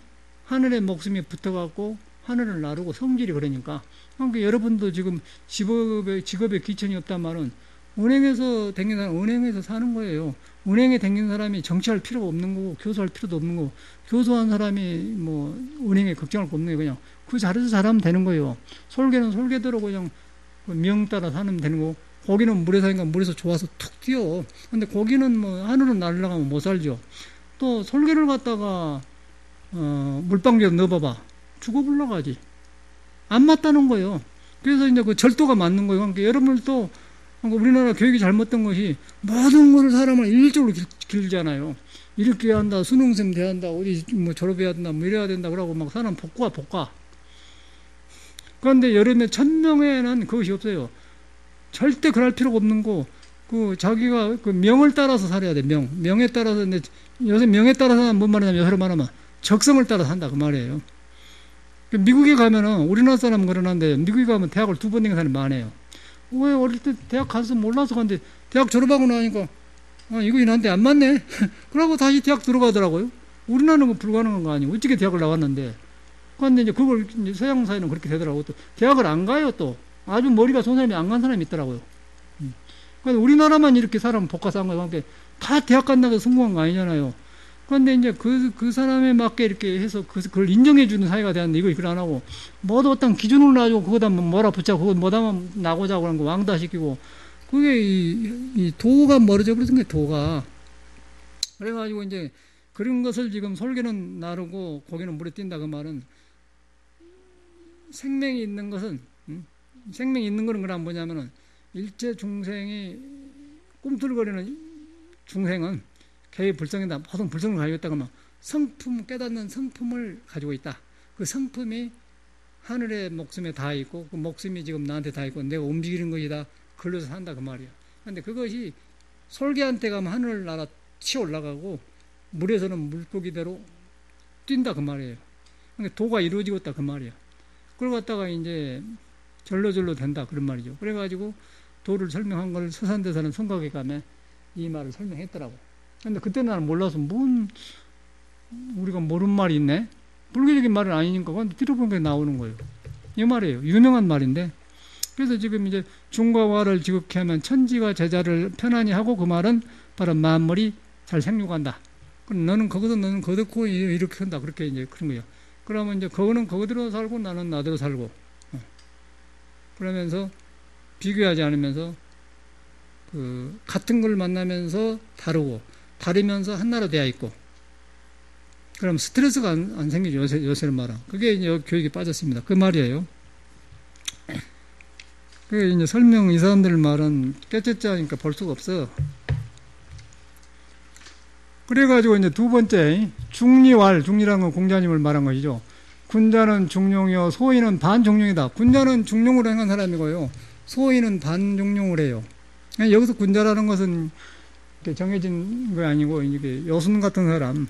[SPEAKER 1] 하늘에 목숨이 붙어갖고 하늘을 나르고 성질이 그러니까 여러분도 지금 직업에 귀천이 없단 말은 은행에서 댕긴 사람 은행에서 사는 거예요. 은행에 댕긴 사람이 정치할 필요가 없는 거고 교수할 필요도 없는 거고 교수한 사람이 뭐 은행에 걱정할 거 없는 거예요. 그냥 그 자리에서 잘하면 되는 거예요. 솔개는 솔개대로 그냥 명 따라 사면 되는 거고 고기는 물에 사니까 물에서 좋아서 툭 뛰어. 근데 고기는 뭐 하늘은 날아가면 못 살죠. 또 솔개를 갖다가 물방울에 넣어봐봐. 죽어 불러가지. 안 맞다는 거예요. 그래서 이제 그 절도가 맞는 거예요. 그러니까 여러분들도 우리나라 교육이 잘못된 것이 모든 것을 사람을 일적으로 길잖아요. 이렇게 해야 한다, 수능생 돼야 한다, 어디 뭐 졸업해야 된다, 뭐 이래야 된다, 그러고 막 사람 복과. 그런데 여름에 천명에는 그것이 없어요. 절대 그럴 필요가 없는 거, 자기가 명을 따라서 살아야 돼, 명에 따라서. 근데 요새 명에 따라서 뭔 말이냐면, 여러 말하면 적성을 따라 산다, 그 말이에요. 미국에 가면은, 우리나라 사람은 그러는데, 미국에 가면 대학을 2번 다니는 사람이 많아요. 왜 어릴 때 대학 가서 몰라서 갔는데 대학 졸업하고 나니까 이거 나한테 안 맞네. 그러고 다시 대학 들어가더라고요. 우리나라는 뭐 불가능한 거 아니고 어떻게 대학을 나왔는데. 그런데 이제 그걸 이제 서양 사회는 그렇게 되더라고. 또 대학을 안 가요 또. 아주 머리가 좋은 사람이 안 간 사람이 있더라고요. 그런데 우리나라만 이렇게 사람 복화사한 거다 대학 간다고 성공한 거 아니잖아요. 그런데 이제 그 사람에 맞게 이렇게 해서 그걸 인정해주는 사회가 되었는데 이걸 그걸 안 하고 뭐도 어떤 기준을 놔주고 그거다 뭐라 붙잡고 그거 뭐다 나고자 하는 거 왕따시키고 그게 이 도가 멀어져 버린 거예요, 도가. 그래가지고 이제 그런 것을 지금 솔개는 나르고 고개는 물에 띈다 그 말은 생명이 있는 것은 생명이 있는 거는 그럼 뭐냐면은 일체 중생이 꿈틀거리는 중생은 개의 불성이다. 모든 불성을 가지고 있다고 하면 성품, 깨닫는 성품을 가지고 있다. 그 성품이 하늘의 목숨에 다 있고 그 목숨이 지금 나한테 다 있고 내가 움직이는 것이다. 걸려서 산다 그 말이야. 그런데 그것이 솔개한테 가면 하늘 날아 치 올라가고 물에서는 물고기대로 뛴다 그 말이에요. 그러니까 도가 이루어지고 있다 그 말이야. 그걸 갖다가 이제 절로절로 된다 그런 말이죠. 그래가지고 도를 설명한 걸 서산대사는 성각에 가면 이 말을 설명했더라고. 근데 그때 나는 몰라서 우리가 모르는 말이 있네? 불교적인 말은 아니니까 근데 들어본 게 나오는 거예요. 이 말이에요. 유명한 말인데. 그래서 지금 이제 중과 와를 지극히 하면 천지와 제자를 편안히 하고 그 말은 바로 만물이 잘 생육한다. 그럼 너는 거기서 너는 거듣고 이렇게 한다. 그렇게 이제 그런 거예요. 그러면 이제 그거는 거기대로 살고 나는 나대로 살고. 그러면서 비교하지 않으면서 그 같은 걸 만나면서 다르고 다르면서 하나로 되어 있고 그럼 스트레스가 안 생기죠. 요새는 말은 그게 이제 교육에 빠졌습니다. 그 말이에요. 그게 이제 설명 이 사람들 말은 깨째짜니까 볼 수가 없어. 그래가지고 이제 두 번째 중리왈 중리라는 건 공자님을 말한 것이죠. 군자는 중용이요 소인은 반중용이다. 군자는 중용으로 행한 사람이고요. 소인은 반중용을 해요. 여기서 군자라는 것은 정해진 거 아니고 이게 여순 같은 사람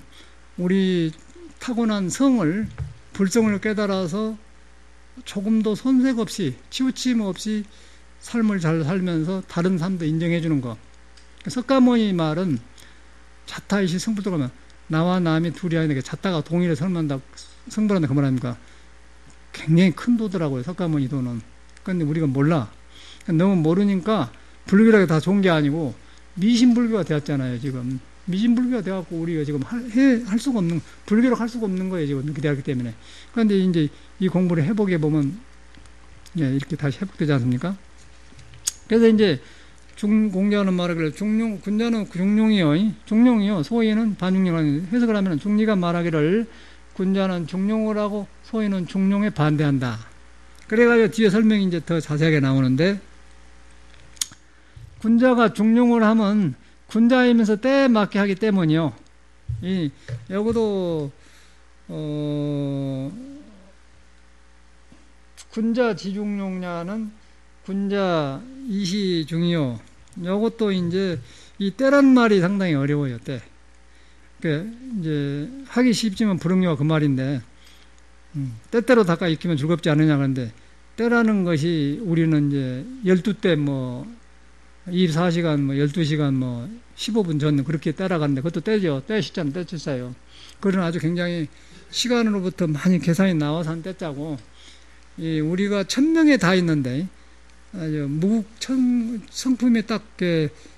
[SPEAKER 1] 우리 타고난 성을 불성을 깨달아서 조금도 손색 없이 치우침 없이 삶을 잘 살면서 다른 삶도 인정해 주는 거. 석가모니 말은 자타이시 성불도 가면 나와 남이 둘이 아니라 자타가 동일해 설만다 성불한다 그 말합니까? 굉장히 큰 도더라고요. 석가모니 도는. 그런데 우리가 몰라. 너무 모르니까 불교라고 다 좋은 게 아니고 미신불교가 되었잖아요. 지금 미신불교가 되어갖고 우리가 지금 할 수가 없는 불교로 할 수가 없는 거예요. 지금 이렇게 되었기 때문에. 그런데 이제 이 공부를 해보게 보면 이렇게 다시 회복되지 않습니까? 그래서 이제 공자는 말을 그래 군자는 중용이요 소인은 반중용을 해석을 하면 중리가 말하기를 군자는 중용을 하고 소인은 중용에 반대한다. 그래가지고 뒤에 설명이 이제 더 자세하게 나오는데 군자가 중용을 하면 군자이면서 때에 맞게 하기 때문이요. 여기도 군자 지중용냐는 군자 이시중이요. 요것도 이제 이 때란 말이 상당히 어려워요. 때. 그 이제 하기 쉽지만 불응요가 그 말인데 때때로 닦아 익히면 즐겁지 않느냐 그런데 때라는 것이 우리는 이제 12때 뭐 24시간 뭐 12시간 뭐 15분 전 그렇게 따라가는데 그것도 때죠. 때 시자는 때치사요. 그런 아주 굉장히 시간으로부터 많이 계산이 나와서 한 때짜고 우리가 1000명에 다 있는데 아주 성품이 딱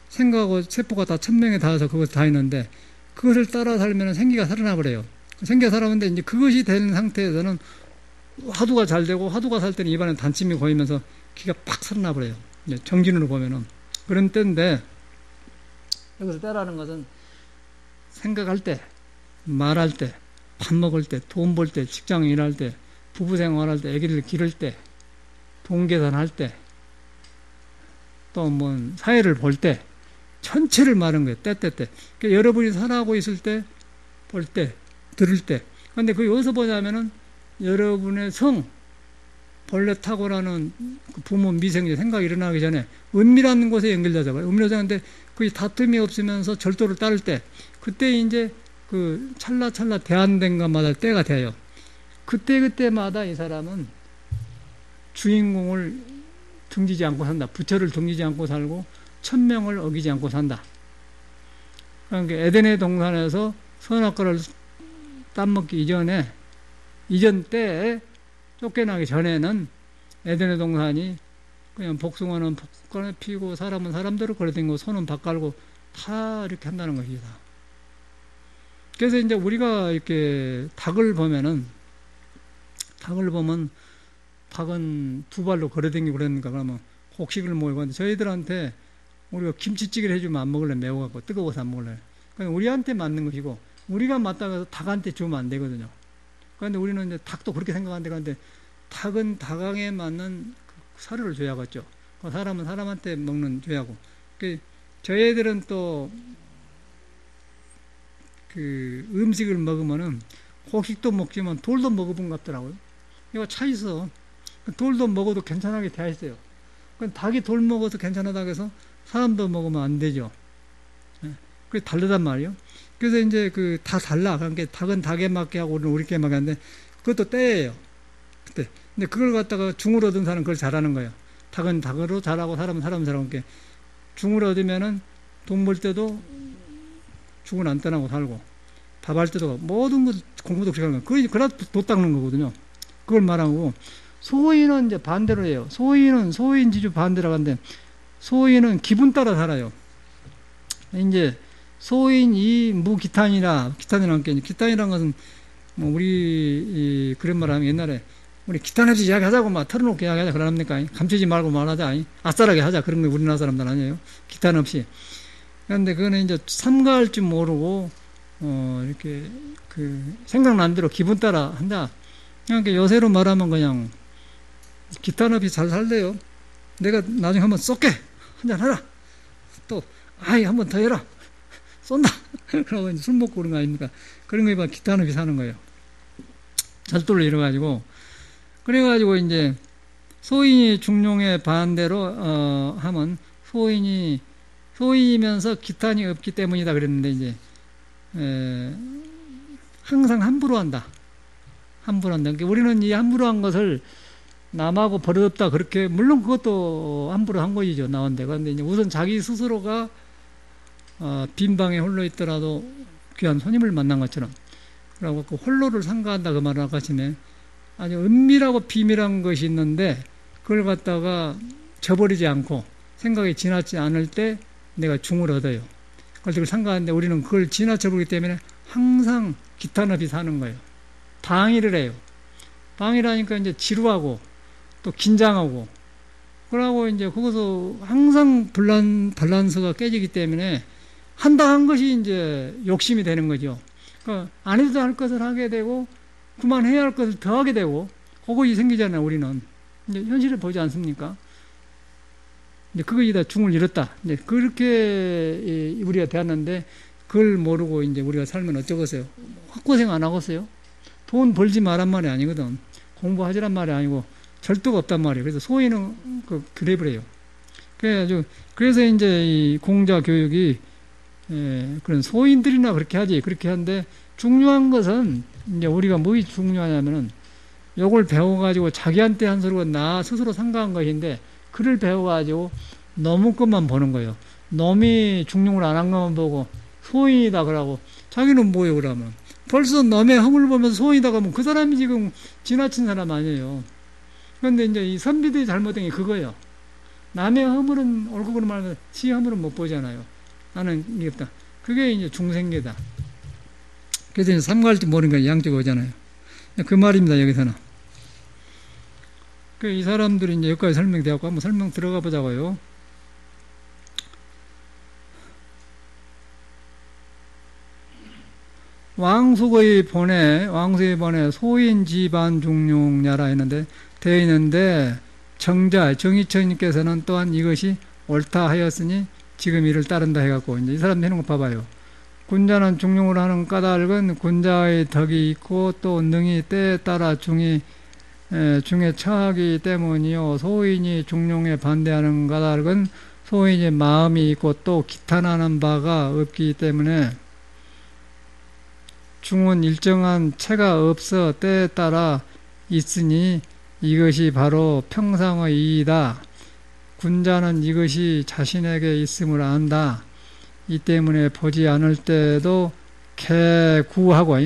[SPEAKER 1] 생각하고 세포가 다 1000명에 닿아서 그것 다 있는데 그것을 따라 살면 생기가 살아나 버려요. 생기가 살아오는데 이제 그것이 되는 상태에서는 화두가 잘 되고 화두가 살 때는 입안에 단침이 고이면서 기가 팍 살아나 버려요. 정진으로 보면은 그런 때인데 여기서 때라는 것은 생각할 때, 말할 때, 밥 먹을 때, 돈 벌 때, 직장 일할 때, 부부 생활할 때, 아기를 기를 때, 돈 계산할 때, 또 뭐 사회를 볼 때, 전체를 말한 거예요. 때. 그러니까 여러분이 살아가고 있을 때, 볼 때, 들을 때. 그런데 그게 어디서 보냐면은 여러분의 본래 탁월하는 부모 미생제 생각이 일어나기 전에 은밀한 곳에 연결되잖아요. 은밀하자는데 그 다툼이 없으면서 절도를 따를 때 그때 이제 그 찰나찰나 대안된 것마다 때가 돼요. 그때마다 이 사람은 주인공을 등지지 않고 산다. 부처를 등지지 않고 살고 천명을 어기지 않고 산다. 그러니까 에덴의 동산에서 선악과를 따먹기 이전 때에 쫓겨나기 전에는 에덴의 동산이 그냥 복숭아는 복숭아 피고 사람은 사람대로 걸어다니고 손은 밥 깔고 다 이렇게 한다는 것이다. 그래서 이제 우리가 이렇게 닭을 보면 닭은 두 발로 걸어다니고 그러니까 그러면 곡식을 모이고 하는데 저희들한테 우리가 김치찌개를 해주면 안 먹을래, 매워갖고 뜨거워서 안 먹을래. 그러니까 우리한테 맞는 것이고 우리가 맞다가 닭한테 주면 안 되거든요. 그런데 우리는 이제 닭도 그렇게 생각하는데 그런데 닭은 닭항에 맞는 그 사료를 줘야겠죠. 사람은 사람한테 먹는 줘야고. 저희들은 또 그 음식을 먹으면은 곡식도 먹지만 돌도 먹어본 것 같더라고요. 이거 차 있어. 돌도 먹어도 괜찮하게 돼 있어요. 닭이 돌 먹어서 괜찮하다고 해서 사람도 먹으면 안 되죠. 그게 다르단 말이에요. 그래서 이제 그 다 달라. 그러니까 닭은 닭에 맞게 하고 우리는 우리께 맞게 하는데 그것도 때예요. 그때. 근데 그걸 갖다가 중을 얻은 사람은 그걸 잘하는 거예요. 닭은 닭으로 잘하고 사람은 사람 잘하고. 중을 얻으면은 돈 벌 때도 죽은 안 떠나고 살고, 밥할 때도 모든 것 공부도 그렇게 하는 거예요. 그래 도 닦는 거거든요. 그걸 말하고, 소인은 이제 반대로 해요. 소인지주 반대라고 하는데, 소인은 기분 따라 살아요. 이제, 소인이 기탄이라는 게, 기탄이라는 것은, 뭐, 우리, 그런 말 하면 옛날에, 우리 기탄 없이 이야기하자고 막 털어놓고 이야기하자 그러합니까? 감추지 말고 말하자. 아싸라게 하자. 그런 게 우리나라 사람들 아니에요. 기탄 없이. 그런데 그거는 이제 삼가할 줄 모르고, 이렇게, 생각난 대로 기분 따라 한다. 그러니까 요새로 말하면 그냥, 기탄 없이 잘 살래요. 내가 나중에 한번 쏠게. 한잔 하라. 또, 한 번 더 해라. 쏜다. 그러고 이제 술 먹고 그런 거 아닙니까? 그런 거에 봐, 기탄 없이 사는 거예요. 절도를 이뤄가지고. 그래가지고 이제, 소인이 중용의 반대로, 하면, 소인이면서 기탄이 없기 때문이다 그랬는데, 이제, 항상 함부로 한다. 그러니까 우리는 이 함부로 한 것을 남하고 버릇없다. 그렇게, 물론 그것도 함부로 한 것이죠. 나온데. 그런데 이제 우선 자기 스스로가, 빈 방에 홀로 있더라도 귀한 손님을 만난 것처럼. 그러고 그 홀로를 상가한다. 그 말을 아까 전에. 아주 은밀하고 비밀한 것이 있는데, 그걸 갖다가 저버리지 않고 생각이 지나지 않을 때 내가 중을 얻어요. 그걸 상가하는데 우리는 그걸 지나쳐버리기 때문에 항상 기탄 없이 사는 거예요. 방위를 해요. 방위라니까 이제 지루하고 또 긴장하고 그러고 이제 거기서 항상 밸런스가 깨지기 때문에 한다 한 것이 이제 욕심이 되는 거죠. 그러니까 안 해도 할 것을 하게 되고 그만해야 할 것을 더 하게 되고 그것이 생기잖아요. 우리는 이제 현실을 보지 않습니까? 이제 그것이 다 중을 잃었다. 이제 그렇게 우리가 되었는데 그걸 모르고 이제 우리가 살면 어쩌겠어요? 헛고생 안 하겠어요? 돈 벌지 말란 말이 아니거든. 공부하지란 말이 아니고 절도가 없단 말이에요. 그래서 소인은 그래버려요. 그래서 이제 이 공자 교육이 그런 소인들이나 그렇게 하지. 그렇게 하는데 중요한 것은 이제 우리가 뭐이 중요하냐면은 요걸 배워가지고 자기한테 한 소리고 나 스스로 상가한 것인데 그를 배워가지고 놈의 것만 보는 거예요. 놈이 중용을 안 한 것만 보고 소인이다 그러고 자기는 뭐예요 그러면 벌써 놈의 허물 보면서 소인이다 그러면 그 사람이 지금 지나친 사람 아니에요. 그런데 이제 이 선비들이 잘못된 게 그거예요. 남의 허물은 옳고 말하면 지 허물은 못 보잖아요. 나는 이게 없다. 그게 이제 중생계다. 그래서 이제 삼가할 줄 모르는 게 양쪽이 오잖아요. 그 말입니다 여기서는. 이 사람들이 이제 여기까지 설명되었고 한번 설명 들어가 보자고요. 왕숙의 본에 소인 지반 중용야라 했는데 되어 있는데 정의처님께서는 또한 이것이 옳다 하였으니 지금 이를 따른다 해갖고 이제 이 사람 해놓은 거 봐봐요. 군자는 중용을 하는 까닭은 군자의 덕이 있고 또 능히 때에 따라 중에 처하기 때문이요. 소인이 중용에 반대하는 까닭은 소인이 마음이 있고 또 기탄하는 바가 없기 때문에 중은 일정한 체가 없어 때에 따라 있으니 이것이 바로 평상의 이이다. 군자는 이것이 자신에게 있음을 안다. 이 때문에 보지 않을 때도 개구하고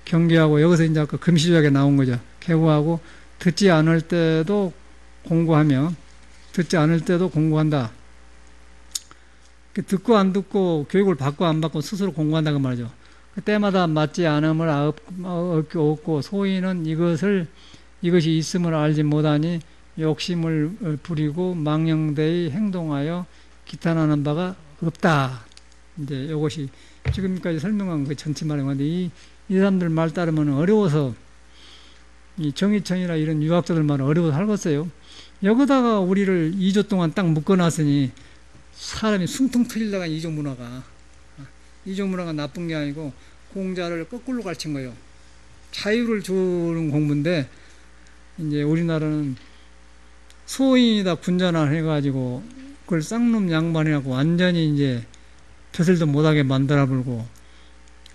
[SPEAKER 1] 경계하고 여기서 이제 아까 금시조약에 나온 거죠. 계고하고 듣지 않을 때도 공고하며 듣지 않을 때도 공고한다. 듣고 안 듣고 교육을 받고 안 받고 스스로 공고한다고 말이죠. 때마다 맞지 않음을 얻고 소인은 이것이 있음을 알지 못하니 욕심을 부리고 망령되이 행동하여 기탄하는 바가 없다. 이제 이것이 지금까지 설명한 그 전체 말인 건데 이 사람들 말 따르면 어려워서 이 정의천이나 이런 유학자들 말은 어려워서 살겠어요. 여기다가 우리를 2조 동안 딱 묶어놨으니 사람이 숨통 트이려고 이종문화가 나쁜 게 아니고 공자를 거꾸로 가르친 거예요. 자유를 주는 공부인데 이제 우리나라는 소인이다 군자나 해가지고 그걸 쌍놈 양반이라고 완전히 이제 벼슬도 못하게 만들어버리고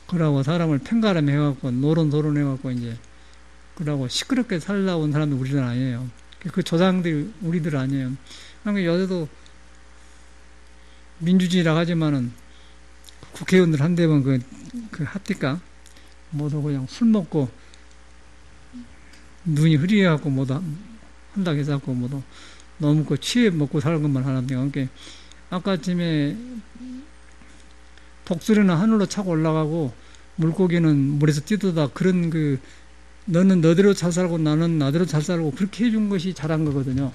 [SPEAKER 1] 그러고 사람을 팽가름 해갖고 노론소론 해갖고 이제 그러고 시끄럽게 살아온 사람들 우리들 아니에요. 그 조상들이 우리들 아니에요. 그러니까 여자도 민주주의라 하지만은 국회의원들 한 대면 그 합니까? 모두 그냥 술 먹고 눈이 흐리해갖고 모두 한다고 해서갖고 모두 너무 그 취해 먹고 사는 것만 하는데 그러니까 아까쯤에 독수리는 하늘로 차고 올라가고 물고기는 물에서 뛰어다 그런 너는 너대로 잘 살고 나는 나대로 잘 살고 그렇게 해준 것이 잘한 거거든요.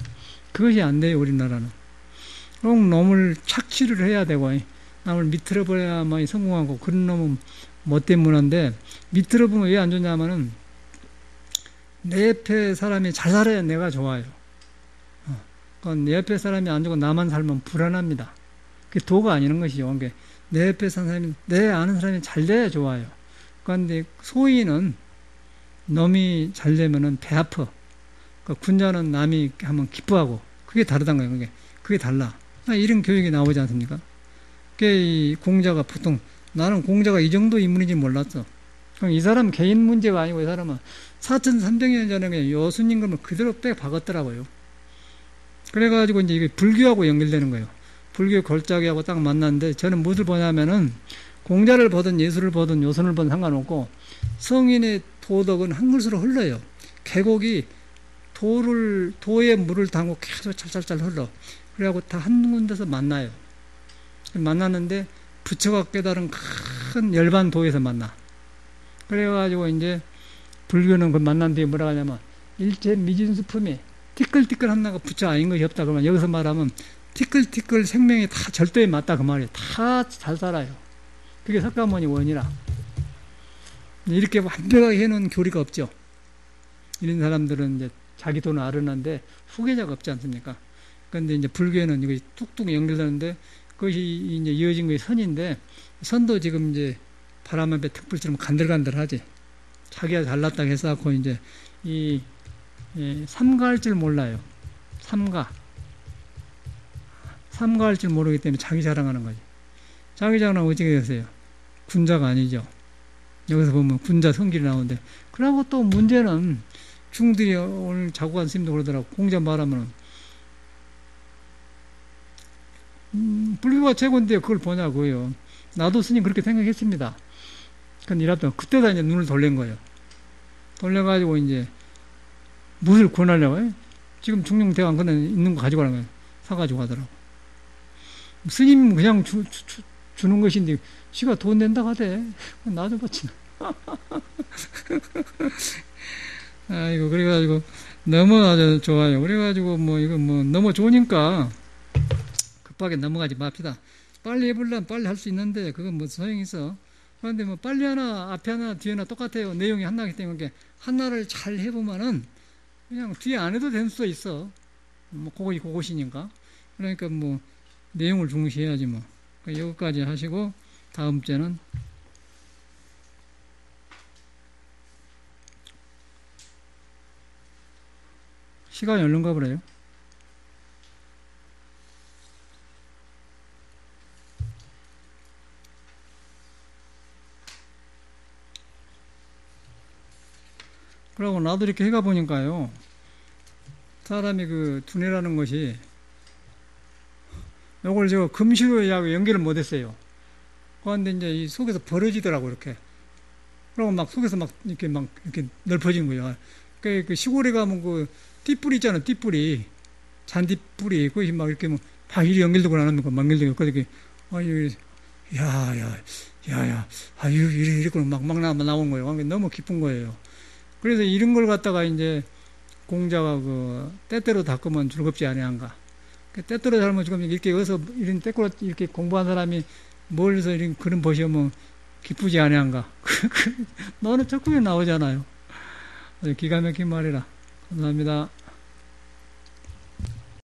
[SPEAKER 1] 그것이 안 돼요 우리나라는. 꼭 놈을 착취를 해야 되고 남을 밑으로 버려야만 성공하고 그런 놈은 못된 문화인데 밑으로 보면 왜 안 좋냐면은 내 옆에 사람이 잘 살아야 내가 좋아요. 내 옆에 사람이 안 좋고 나만 살면 불안합니다. 그게 도가 아니는 것이죠. 그러니까 내 옆에 사는 사람이 내 아는 사람이 잘 돼야 좋아요. 그런데 소인은 놈이 잘 되면은 배 아파. 그러니까 군자는 남이 하면 기뻐하고 그게 다르단 거예요. 그게 달라. 이런 교육이 나오지 않습니까? 이 공자가 보통 나는 공자가 이 정도 인물인지 몰랐어. 그럼 이 사람 개인 문제가 아니고 이 사람은 4,300년 전에 여수님 것을 그대로 빼 박았더라고요. 그래가지고 이제 이게 불교하고 연결되는 거예요. 불교 골짜기하고 딱 만났는데 저는 무엇을 보냐면은 공자를 보든 예술을 보든 요선을 보든 상관없고 성인의 도덕은 한 곳으로 흘러요. 계곡이 도에 물을 담고 계속 찰찰찰 흘러. 그래갖고 다 한 군데서 만나요. 만났는데 부처가 깨달은 큰 열반도에서 만나. 그래가지고 이제 불교는 그 만난 뒤에 뭐라 하냐면 일체 미진수품이 티끌티끌 한다가 부처 아닌 것이 없다. 그러면 여기서 말하면 티끌티끌 생명이 다 절도에 맞다 그 말이에요. 다 잘 살아요. 그게 석가모니 원이라. 이렇게 완벽하게 해놓은 교리가 없죠. 이런 사람들은 이제 자기 돈을 아르는데 후계자가 없지 않습니까? 그런데 이제 불교에는 이거 뚝뚝 연결되는데 그것이 이제 이어진 것이 선인데 선도 지금 이제 바람 앞에 특불처럼 간들간들하지. 자기가 잘났다고 해서갖고 이제 삼가할 줄 몰라요. 삼가할 줄 모르기 때문에 자기 자랑하는 거지. 자기 자랑은 어떻게 되세요? 군자가 아니죠. 여기서 보면 군자 성질이 나오는데 그러고 또 문제는 중들이 오늘 자고간 스님도 그러더라고. 공자 말하면 불교가 최고인데 그걸 보냐고요. 나도 스님 그렇게 생각했습니다. 근데 이랬더니 그때다 이제 눈을 돌린 거예요. 돌려가지고 이제 무엇을 권하려고 해? 지금 중용대왕 그냥 있는 거 가지고 가는 거예요. 사가지고 가더라고. 스님 그냥 주는 것인데 지가 돈 낸다고 하대. 나도 받지. 아이고 그래가지고 너무 아주 좋아요. 그래가지고 이거 너무 좋으니까 급하게 넘어가지 맙시다. 빨리 해보려면 빨리 할 수 있는데 그건 뭐 소용이 있어. 그런데 빨리 하나 앞에 하나 뒤에 하나 똑같아요. 내용이 하나이기 때문에 하나를 잘 해보면은 그냥 뒤에 안 해도 될 수도 있어. 그것이니까. 그러니까 내용을 중시해야지 뭐. 여기까지 하시고 다음 주에는 시간이 얼른 가버려요. 그러고 나도 이렇게 해가 보니까요. 사람이 두뇌라는 것이 요걸 제가 금시로하고 연결을 못했어요. 그런데 이제 이 속에서 벌어지더라고 이렇게. 그러고 막 속에서 막 이렇게 넓어진 거예요. 그 시골에 가면 그 띠뿌리 있잖아, 띠뿌리. 잔디뿌리. 그것이 막 이렇게 뭐 바위로 연결되고 나는 거, 막 연결되고. 그렇게, 아유, 야, 야, 야, 야, 아유, 이렇게 막 나온 거예요. 너무 기쁜 거예요. 그래서 이런 걸 갖다가 이제 공자가 그, 때때로 닦으면 즐겁지 아니한가. 때때로 살면 지금 이렇게 여기서 이런 때꾸로 이렇게 공부한 사람이 멀리서 이런 그런 보시면 기쁘지 아니한가. 너는 적극에 나오잖아요. 기가 막힌 말이라. 감사합니다.